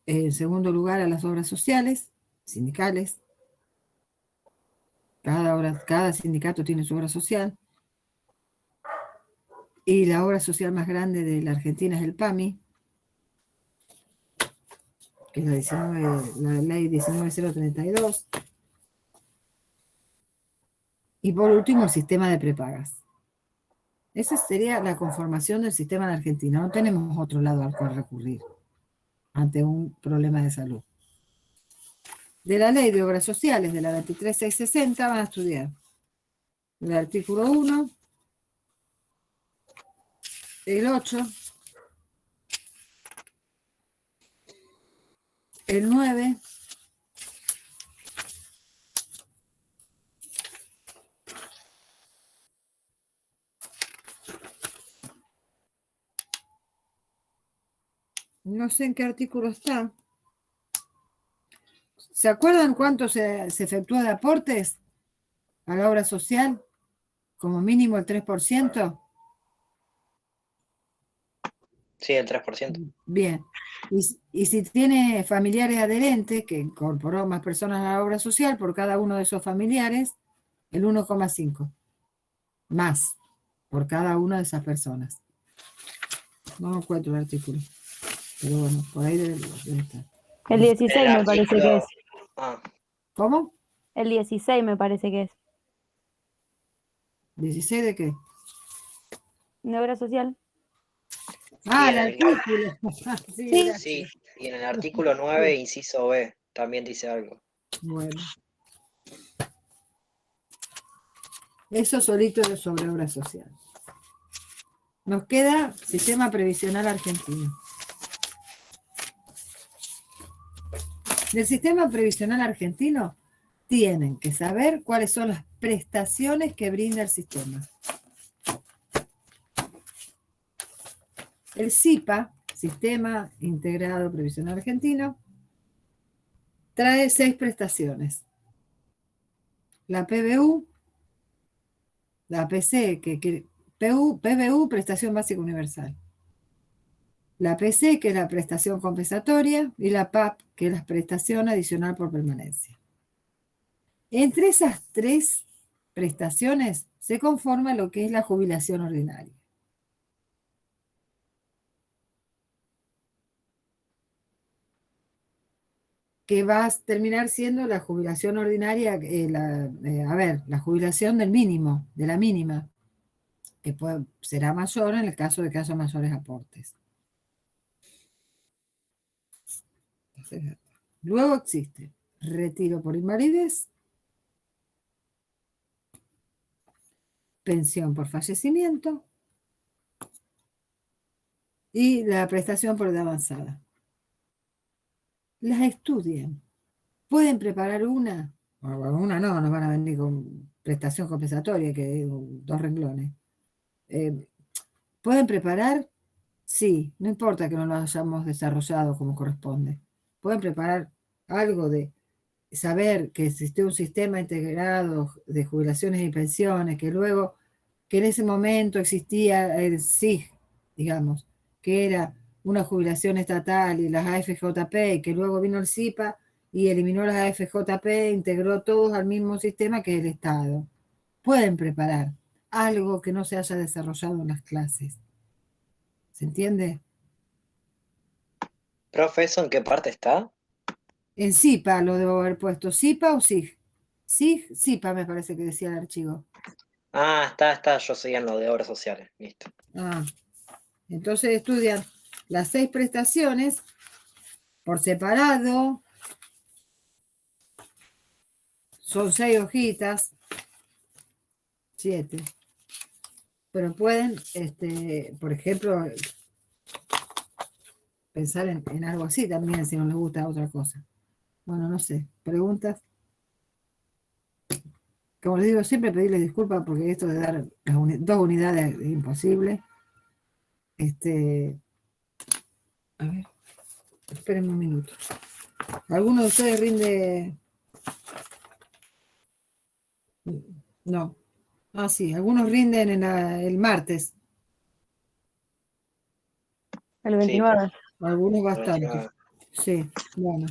En segundo lugar, a las obras sociales, sindicales. Cada sindicato tiene su obra social. Y la obra social más grande de la Argentina es el PAMI, que es la ley 19032. Y por último, el sistema de prepagas. Esa sería la conformación del sistema en Argentina. No tenemos otro lado al cual recurrir ante un problema de salud. De la ley de obras sociales de la 23660 van a estudiar el artículo 1, el 8, el 9, no sé en qué artículo está. ¿Se acuerdan cuánto se efectúa de aportes a la obra social? Como mínimo el 3%. Sí, el 3%. Bien. Y si tiene familiares adherentes, que incorporó más personas a la obra social, por cada uno de esos familiares, el 1,5. Más por cada una de esas personas. No encuentro el artículo. Pero bueno, por ahí debe estar. El 16 me parece que es. ¿Cómo? El 16 me parece que es. ¿16 de qué? ¿De obra social? Ah, Y el en artículo. Sí, gracias. Sí, y en el artículo 9, inciso B, también dice algo. Bueno. Eso solito es sobre obra social. Nos queda sistema previsional argentino. Del sistema previsional argentino tienen que saber cuáles son las prestaciones que brinda el sistema. El SIPA, Sistema Integrado Previsional Argentino, trae 6 prestaciones. La PBU, la PC, PBU, Prestación Básica Universal. La PC, que es la prestación compensatoria, y la PAP, que es la prestación adicional por permanencia. Entre esas 3 prestaciones se conforma lo que es la jubilación ordinaria. Que va a terminar siendo la jubilación ordinaria, la jubilación del mínimo, de la mínima, que será mayor en el caso de que haya mayores aportes. Luego existe retiro por invalidez, pensión por fallecimiento y la prestación por edad avanzada. Las estudian. Pueden preparar una no, nos van a venir con prestación compensatoria, que es 2 renglones. ¿Pueden preparar? Sí, no importa que no lo hayamos desarrollado como corresponde. Pueden preparar algo de saber que existió un sistema integrado de jubilaciones y pensiones, que en ese momento existía el SIG, digamos, que era una jubilación estatal y las AFJP, y que luego vino el SIPA y eliminó las AFJP, integró todos al mismo sistema que el Estado. Pueden preparar algo que no se haya desarrollado en las clases. ¿Se entiende? Profe, ¿eso en qué parte está? En SIPA lo debo haber puesto. ¿SIPA o SIG? SIG, SIPA me parece que decía el archivo. Ah, está, yo seguía en lo de obras sociales, listo. Ah, Entonces estudian las 6 prestaciones por separado. Son 6 hojitas. 7. Pero pueden, por ejemplo, pensar en algo así también, si no les gusta otra cosa. Bueno, no sé. ¿Preguntas? Como les digo, siempre pedirles disculpas porque esto de dar las 2 unidades es imposible. A ver, espérenme un minuto. ¿Alguno de ustedes rinde? No. Ah, sí, algunos rinden el martes. El 29. Algunos bastante. Sí, bueno.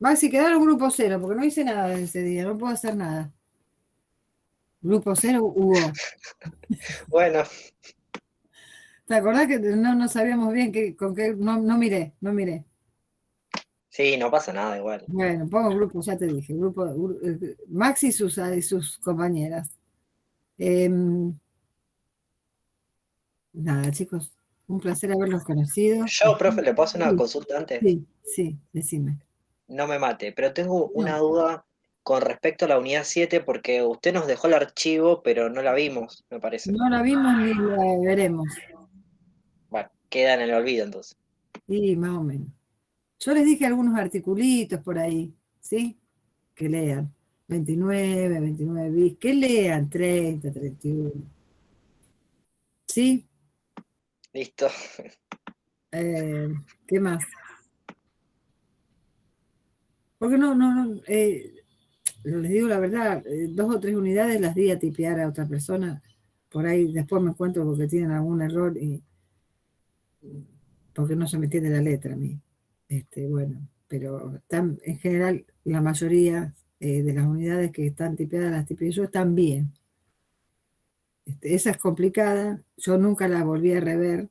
Maxi, quedaron grupo 0, porque no hice nada ese día, no puedo hacer nada. Grupo 0, Hugo. Bueno, ¿Te acordás que no sabíamos bien con qué? No miré. sí, no pasa nada igual. Bueno, pongo grupo, ya te dije. Maxi y sus compañeras. Nada, chicos, un placer haberlos conocido. Yo, profe, ¿le puedo hacer una consulta antes? Sí, decime. No me mate, pero tengo una No. duda con respecto a la unidad 7 porque usted nos dejó el archivo, pero no la vimos, me parece. No la vimos ni la veremos. Bueno, queda en el olvido entonces. Sí, más o menos. Yo les dije algunos articulitos por ahí, ¿sí? Que lean. 29 bis, que lean 30, 31. ¿Sí? Listo. ¿Qué más? Porque les digo la verdad, 2 o 3 unidades las di a tipear a otra persona, por ahí después me encuentro porque tienen algún error y porque no se me entiende la letra a mí. Bueno, pero en general la mayoría de las unidades que están tipeadas, las tipeé yo, están bien. Esa es complicada, yo nunca la volví a rever,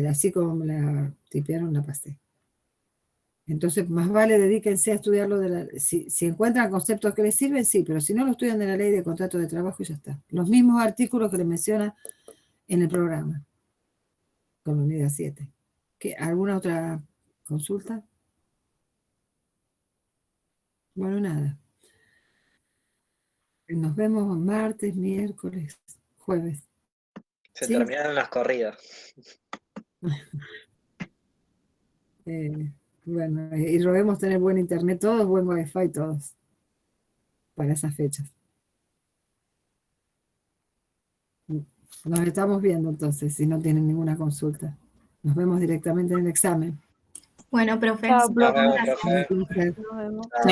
así como me la tipearon, la pasé. Entonces, más vale dedíquense a estudiarlo si encuentran conceptos que les sirven, sí, pero si no, lo estudian de la ley de contrato de trabajo y ya está. Los mismos artículos que les menciona en el programa, con la unidad 7. ¿Alguna otra consulta? Bueno, nada. Nos vemos martes, miércoles, jueves. Se ¿Sí? terminaron las corridas. Bueno, y robemos tener buen internet todos, buen wifi todos, para esas fechas. Nos estamos viendo entonces, si no tienen ninguna consulta. Nos vemos directamente en el examen. Bueno, profe. Chao, Nos profe. vemos, profe. Nos vemos. Chao.